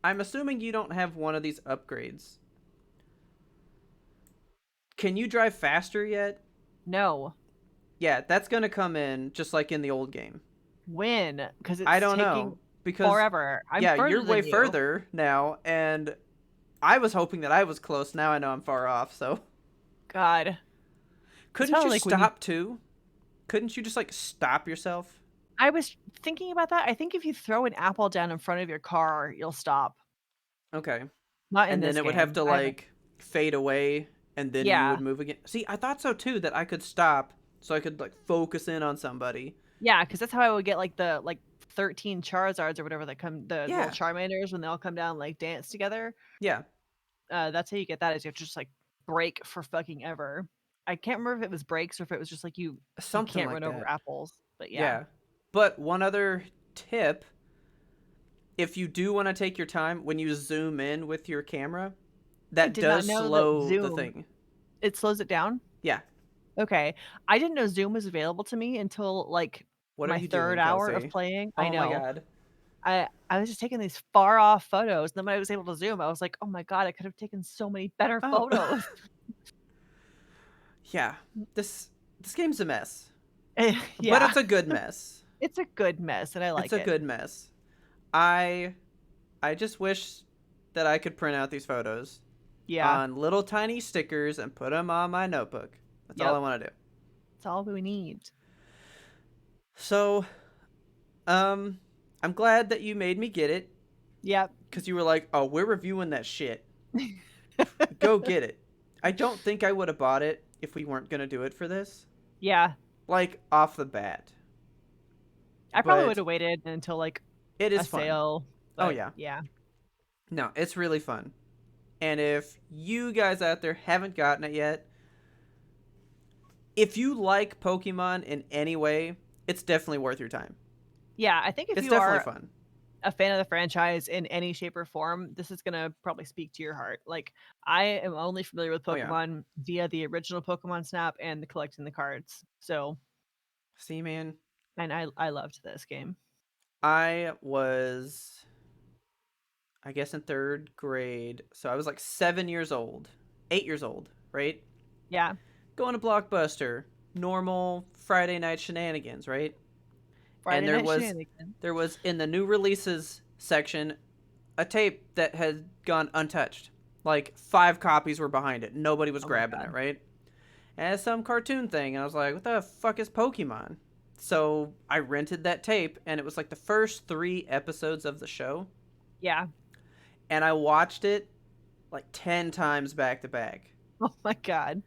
I'm assuming you don't have one of these upgrades. Can you drive faster yet? No. Yeah, that's gonna come in just like in the old game. When? Because I it's don't taking know because forever. I'm yeah, further you're way than you. further now, and I was hoping that I was close. Now I know I'm far off. So God. It's couldn't probably you like when you stop too? Couldn't you just like stop yourself? I was thinking about that. I think if you throw an apple down in front of your car, you'll stop. Okay, Not in and then this it would have game. to I haven't. like fade away, and then you Yeah. would move again. See, I thought so too that I could stop so I could like focus in on somebody. Yeah, because that's how I would get like the 13 Charizards or whatever that come the little Yeah, Charmanders when they all come down and, like, dance together. yeah, That's how you get that is you have to just, like, break for fucking ever. I can't remember if it was breaks or if it was just, like, you something can't like run over that. apples, but yeah. Yeah, but one other tip: if you do want to take your time when you zoom in with your camera, I that did not does know that slow the Zoom thing. it slows it down? Yeah. Okay. I didn't know Zoom was available to me until, like, What are my you 3rd doing, hour of Kelsey? playing. I Oh my know. god. I was just taking these far off photos, and then when I was able to zoom, I was like, "Oh my god, I could have taken so many better Oh. photos." Yeah. This game's a mess. But Yeah. it's a good mess. It's a good mess, and I It's like a it. good mess. I I just wish that I could print out these photos Yeah. on little tiny stickers and put them on my notebook. That's all I Yep. want to do. That's all we need. So, um I'm glad that you made me get it Yep. cuz you were like, "Oh, we're reviewing that shit. Go get it." I don't think I would have bought it if we weren't going to do it for this. Yeah. Like off the bat. I probably But would've waited until, like, it a is fun. sale, Oh but yeah. yeah. No, it's really fun. And if you guys out there haven't gotten it yet, if you like Pokemon in any way, it's definitely worth your time. Yeah, I think if It's you definitely are fun. a fan of the franchise in any shape or form, this is gonna probably speak to your heart. Like, I am only familiar with Oh yeah. Pokemon via the original Pokemon Snap and the collecting the cards. So See, man, and I loved this game. I was, I guess, in 3rd grade. So I was like 7 years old, 8 years old, right? Yeah. Going to Blockbuster, normal Friday night shenanigans, right? And Friday Night Shenanigans. there was in the new releases section a tape that had gone untouched. Like 5 copies were behind it. Nobody was Oh my grabbing it, god. right? And it's some cartoon thing, and I was like, "What the fuck is Pokemon?" So I rented that tape, and it was like the first 3 episodes of the show, Yeah. and I watched it like 10 times back to back. Oh my god.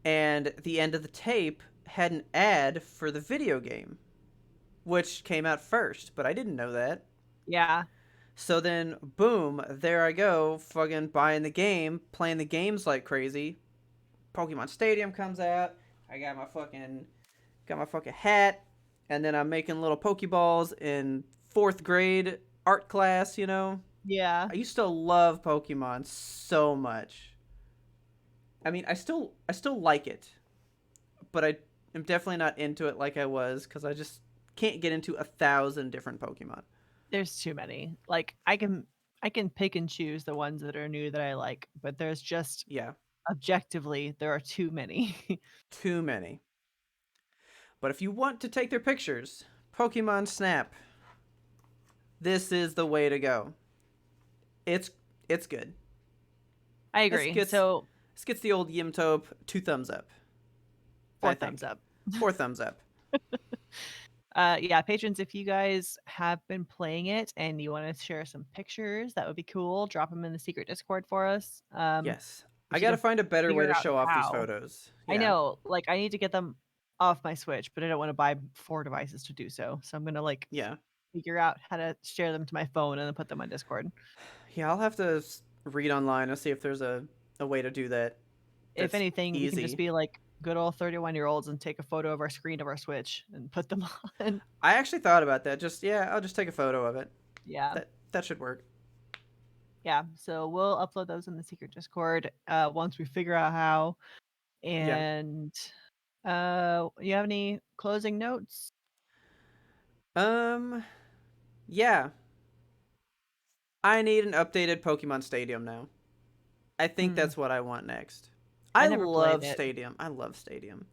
And the end of the tape had an ad for the video game, which came out first, but I didn't know that. Yeah. So then, boom, there I go, fucking buying the game, playing the games like crazy. Pokemon Stadium comes out. I got my fucking hat, and then I'm making little Pokeballs in 4th grade art class. Yeah. I used to love Pokemon so much. I mean, I still like it, but I am definitely not into it like I was because I just can't get into 1,000 different Pokemon. There's too many. Like, I can pick and choose the ones that are new that I like, but there's just Yeah, objectively, there are too many. too many. But if you want to take their pictures, Pokemon Snap, this is the way to go. It's it's good. I This agree. gets So, this gets the old YMBToAP 2 thumbs up. 4 I thumbs think up. 4 thumbs up. Yeah, patrons, if you guys have been playing it and you wanna share some pictures, that would be cool. Drop them in the secret Discord for us. Yes, I If you gotta can find a better way figure to out show off these how. photos. I Yeah, know, like, I need to get them off my Switch, but I don't wanna buy 4 devices to do so. So I'm gonna, like, yeah, figure out how to share them to my phone and then put them on Discord. yeah. I'll have to read online and see if there's a way to do that. If That's anything, we can just easy. be like good old 31-year-olds and take a photo of our screen of our Switch and put them on. I actually thought about that. Just yeah, I'll just take a photo of it. Yeah. That should work. Yeah. So we'll upload those in the secret Discord once we figure out how. Yeah. And you have any closing notes? Um. Yeah. I need an updated Pokemon Stadium now. I think Hmm. that's what I want next. I I never played love it. Stadium. I love Stadium.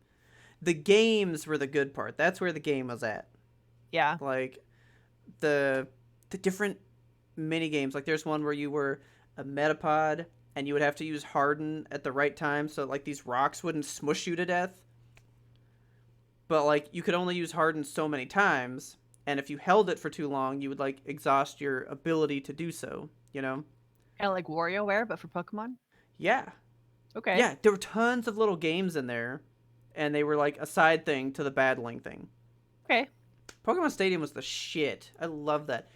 The games were the good part. That's where the game was at. Yeah. Like the different mini games. Like there's one where you were a Metapod and you would have to use Harden at the right time so like these rocks wouldn't smush you to death. But like you could only use Harden so many times, and if you held it for too long, you would like exhaust your ability to do so. You know? Kind of like WarioWare, but for Pokemon. Yeah, Okay. yeah. There were tons of little games in there, and they were like a side thing to the battling thing. Okay. Pokemon Stadium was the shit. I love that.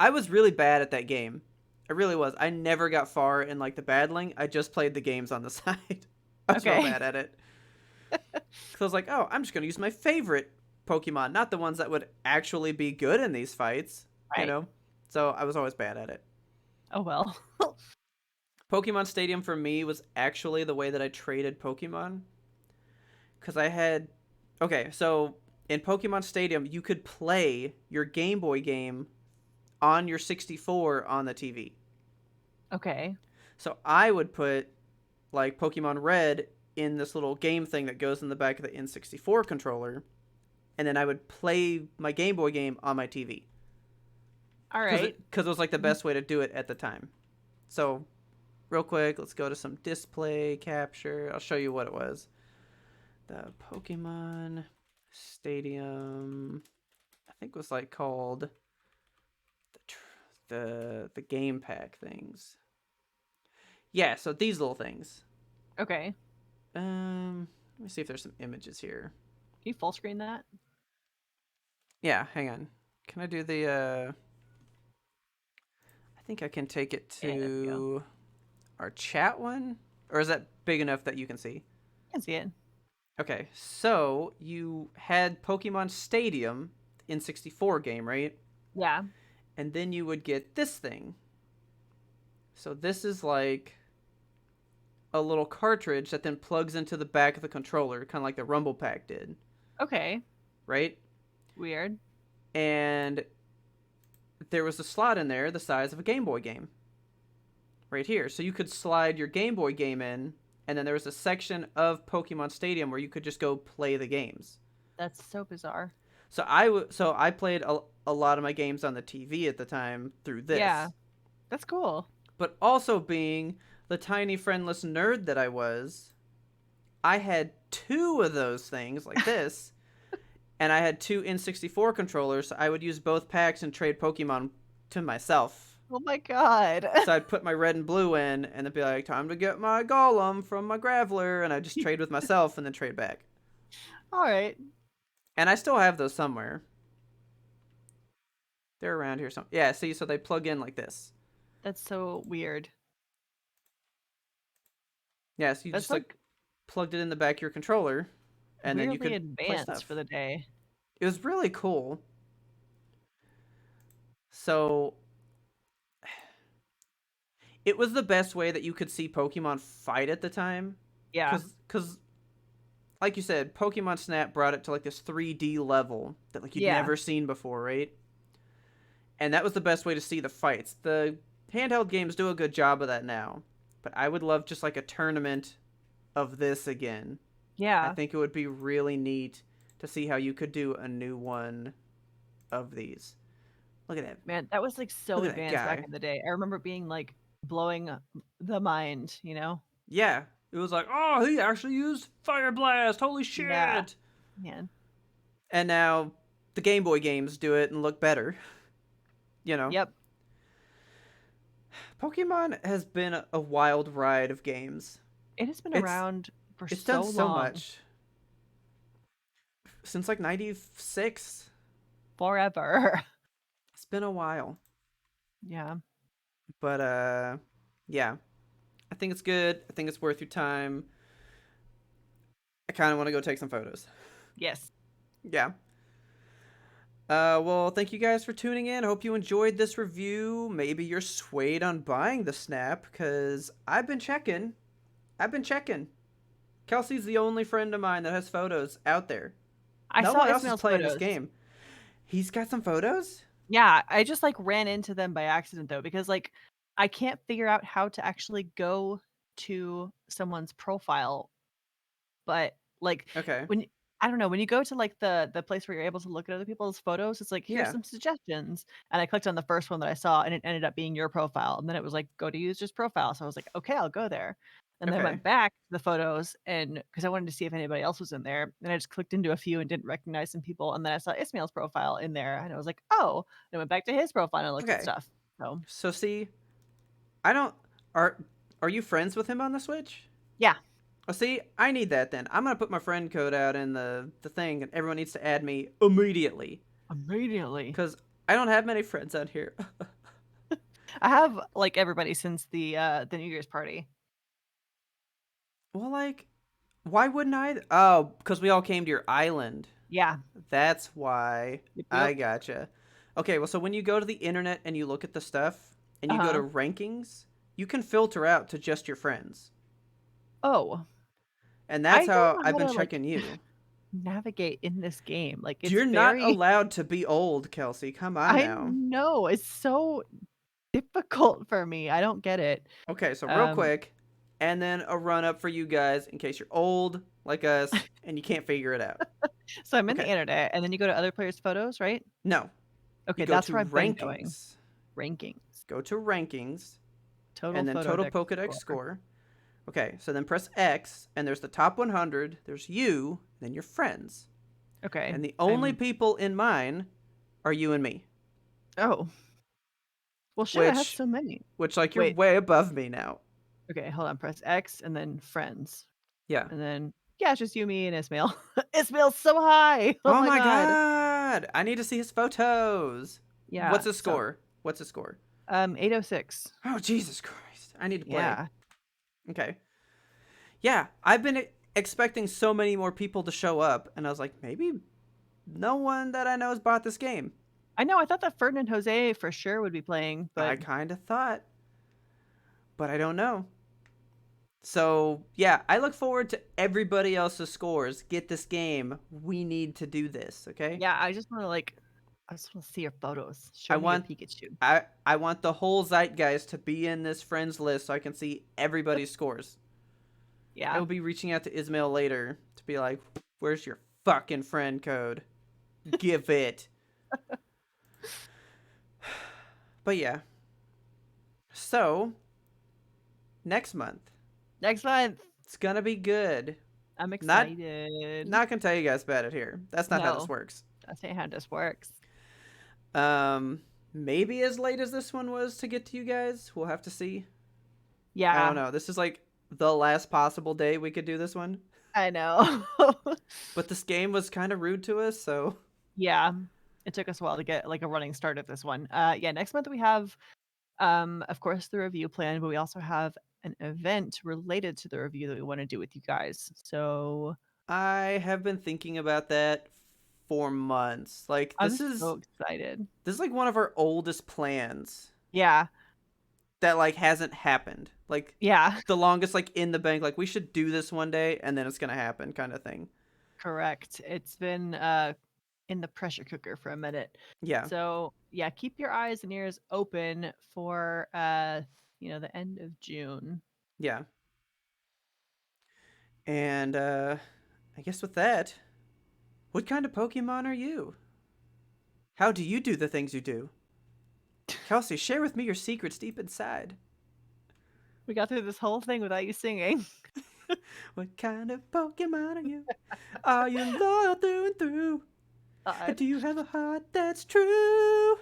I was really bad at that game. I really was. I never got far in like the battling. I just played the games on the side. I was real Okay. bad at it. Because I was like, oh, I'm just going to use my favorite Pokemon, not the ones that would actually be good in these fights, you Right. know? So I was always bad at it. Oh well. Pokemon Stadium for me was actually the way that I traded Pokemon. Because I had. Okay, so in Pokemon Stadium, you could play your Game Boy game on your 64 on the TV. Okay. So I would put like Pokemon Red in this little game thing that goes in the back of the N64 controller, and then I would play my Game Boy game on my TV All because right. it was like the best way to do it at the time. So, real quick, let's go to some display capture. I'll show you what it was. The Pokemon Stadium, I think was like called the game pack things. Yeah, so these little things. Okay. Let me see if there's some images here. Can you full screen that? Yeah, hang on. Can I do the I think I can take it Yeah, there we go. to our chat one? Or is that big enough that you can see? I can see it. Okay, so you had Pokemon Stadium in 64 game, right? Yeah. And then you would get this thing. So this is like a little cartridge that then plugs into the back of the controller, kind of like the Rumble Pack did, Okay. right? Weird. And there was a slot in there the size of a Game Boy game. Right here. So you could slide your Game Boy game in, and then there was a section of Pokemon Stadium where you could just go play the games. That's so bizarre. So I played a lot of my games on the TV at the time through Yeah. this. That's cool. But also being the tiny friendless nerd that I was, I had two of those things like this, and I had two N64 controllers. So I would use both packs and trade Pokemon to myself. Oh my god. So I'd put my red and blue in, and it'd be like, time to get my Golem from my Graveler, and I'd just trade with myself and then trade back. All right. And I still have those somewhere. They're around here somewhere. Yeah, see, so they plug in like this. That's so weird. Yeah, so you That's just like like plugged it in the back of your controller, and then you weirdly could play advanced for stuff. the day. It was really cool. So it was the best way that you could see Pokemon fight at the time. Yeah. Cause like you said, Pokemon Snap brought it to like this 3D level that like you'd Yeah. never seen before, right? And that was the best way to see the fights. The handheld games do a good job of that now, but I would love just like a tournament of this again. I Yeah. think it would be really neat to see how you could do a new one of these. Look at that. Man, that was, like, so Look at that advanced back guy. in the day. I remember being, like, blowing the mind, you know? Yeah. It was like, oh, he actually used Fire Blast. Holy Yeah. shit. Man. And now the Game Boy games do it and look better. You know, Yep. Pokemon has been a wild ride of games. It has been It's around for it's done so so long. much since like 96. Forever. It's been a while. Yeah. But yeah. I think it's good. I think it's worth your time. I kind of want to go take some photos. Yes. Yeah. Well, thank you guys for tuning in. I hope you enjoyed this review. Maybe you're swayed on buying the Snap, because I've been checking. Kelsey's the only friend of mine that has photos out there. I No saw one else is Ismail's playing this photos. game. He's got some photos? Yeah, I just, like, ran into them by accident, though, because, like, I can't figure out how to actually go to someone's profile. But, like, Okay. when I don't know, when you go to, like, the place where you're able to look at other people's photos, it's like, "Here's Yeah. some suggestions," and I clicked on the first one that I saw, and it ended up being your profile, and then it was like, "Go to user's profile," so I was like, "Okay, I'll go there." And then I Okay. went back to the photos and because I wanted to see if anybody else was in there, and I just clicked into a few and didn't recognize some people, and then I saw Ismail's profile in there, and I was like, "Oh," and I went back to his profile and I looked at Okay. stuff. So, So see, I don't are are you friends with him on the Switch? yeah, Oh, see, I need that then. I'm gonna put my friend code out in the thing, and everyone needs to add me immediately, immediately. because I don't have many friends out here. I have, like, everybody since the New Year's party. Well, like, why wouldn't I? Oh, because we all came to your island. Yeah. That's why. Yep, I yep. gotcha. Okay, well, so when you go to the internet and you look at the stuff and you go to Uh-huh. rankings, you can filter out to just your friends. Oh, And that's I don't how know I've how been to, like, checking you. navigate in this game, like, it's You're not very allowed to be old, Kelsey. Come on I now. know, it's so difficult for me, I don't get it. Okay, so real Um, quick, and then a run up for you guys in case you're old like us and you can't figure it out. so I'm in the Okay, internet, and then you go to other players' photos, right? no, you Okay, go that's to where I've been going. rankings. Rankings. Go to rankings Total and then photo total deck Pokedex score. score. Okay, so then press X and there's the top 100, there's you, then your friends. Okay, And the only I'm people in mine are you and me, oh, well, shit, I have which so many. like you're Wait, way above me now. okay, hold on, press X and then friends, Yeah. and then yeah, it's just you, me, and Ismail. Ismail's so high! Oh Oh my my god. god! I need to see his photos. Yeah, What's his so, score? What's his score? 806. Oh, Jesus Christ. I need to play. Yeah. Okay. Yeah, I've been expecting so many more people to show up, and I was like, maybe no one that I know has bought this game. I know, I thought that Ferdinand Jose for sure would be playing, I but kind of thought, but I don't know. So, yeah, I look forward to everybody else's scores. Get this game. We need to do this, okay? yeah, I just wanna, like I just wanna see your photos. I Show me your want Pikachu. I want the whole zeitgeist to be in this friends list so I can see everybody's scores. I Yeah. will be reaching out to Ismail later to be like, "Where's your fucking friend code? Give it." But yeah. So, next month, Next month, it's going to be good. I'm Not excited. not going to tell you guys about it here. That's not how this No, works. that's not how this works. Um maybe as late as this one was to get to you guys. We'll have to see. I don't Yeah, know. This is like the last possible day we could do this one. I know. But this game was kind of rude to us, so Yeah, it took us a while to get, like, a running start at this one. Yeah, next month we have, of course, the review plan, but we also have an event related to the review that we wanna do with you guys. So, I have been thinking about that for months. Like I'm so excited. this is like one of our oldest plans. Yeah. that like hasn't happened. Like Yeah, the longest like in the bank, like we should do this one day and then it's gonna happen kind of thing. correct. It's been in the pressure cooker for a minute. Yeah, So, yeah, keep your eyes and ears open for the end of June. yeah. And I guess with that, what kind of Pokemon are you? How do you do the things you do? Kelsey, share with me your secrets deep inside. We got through this whole thing without you singing. What kind of Pokemon are you? Are you loyal through and through? God. And do you have a heart that's true?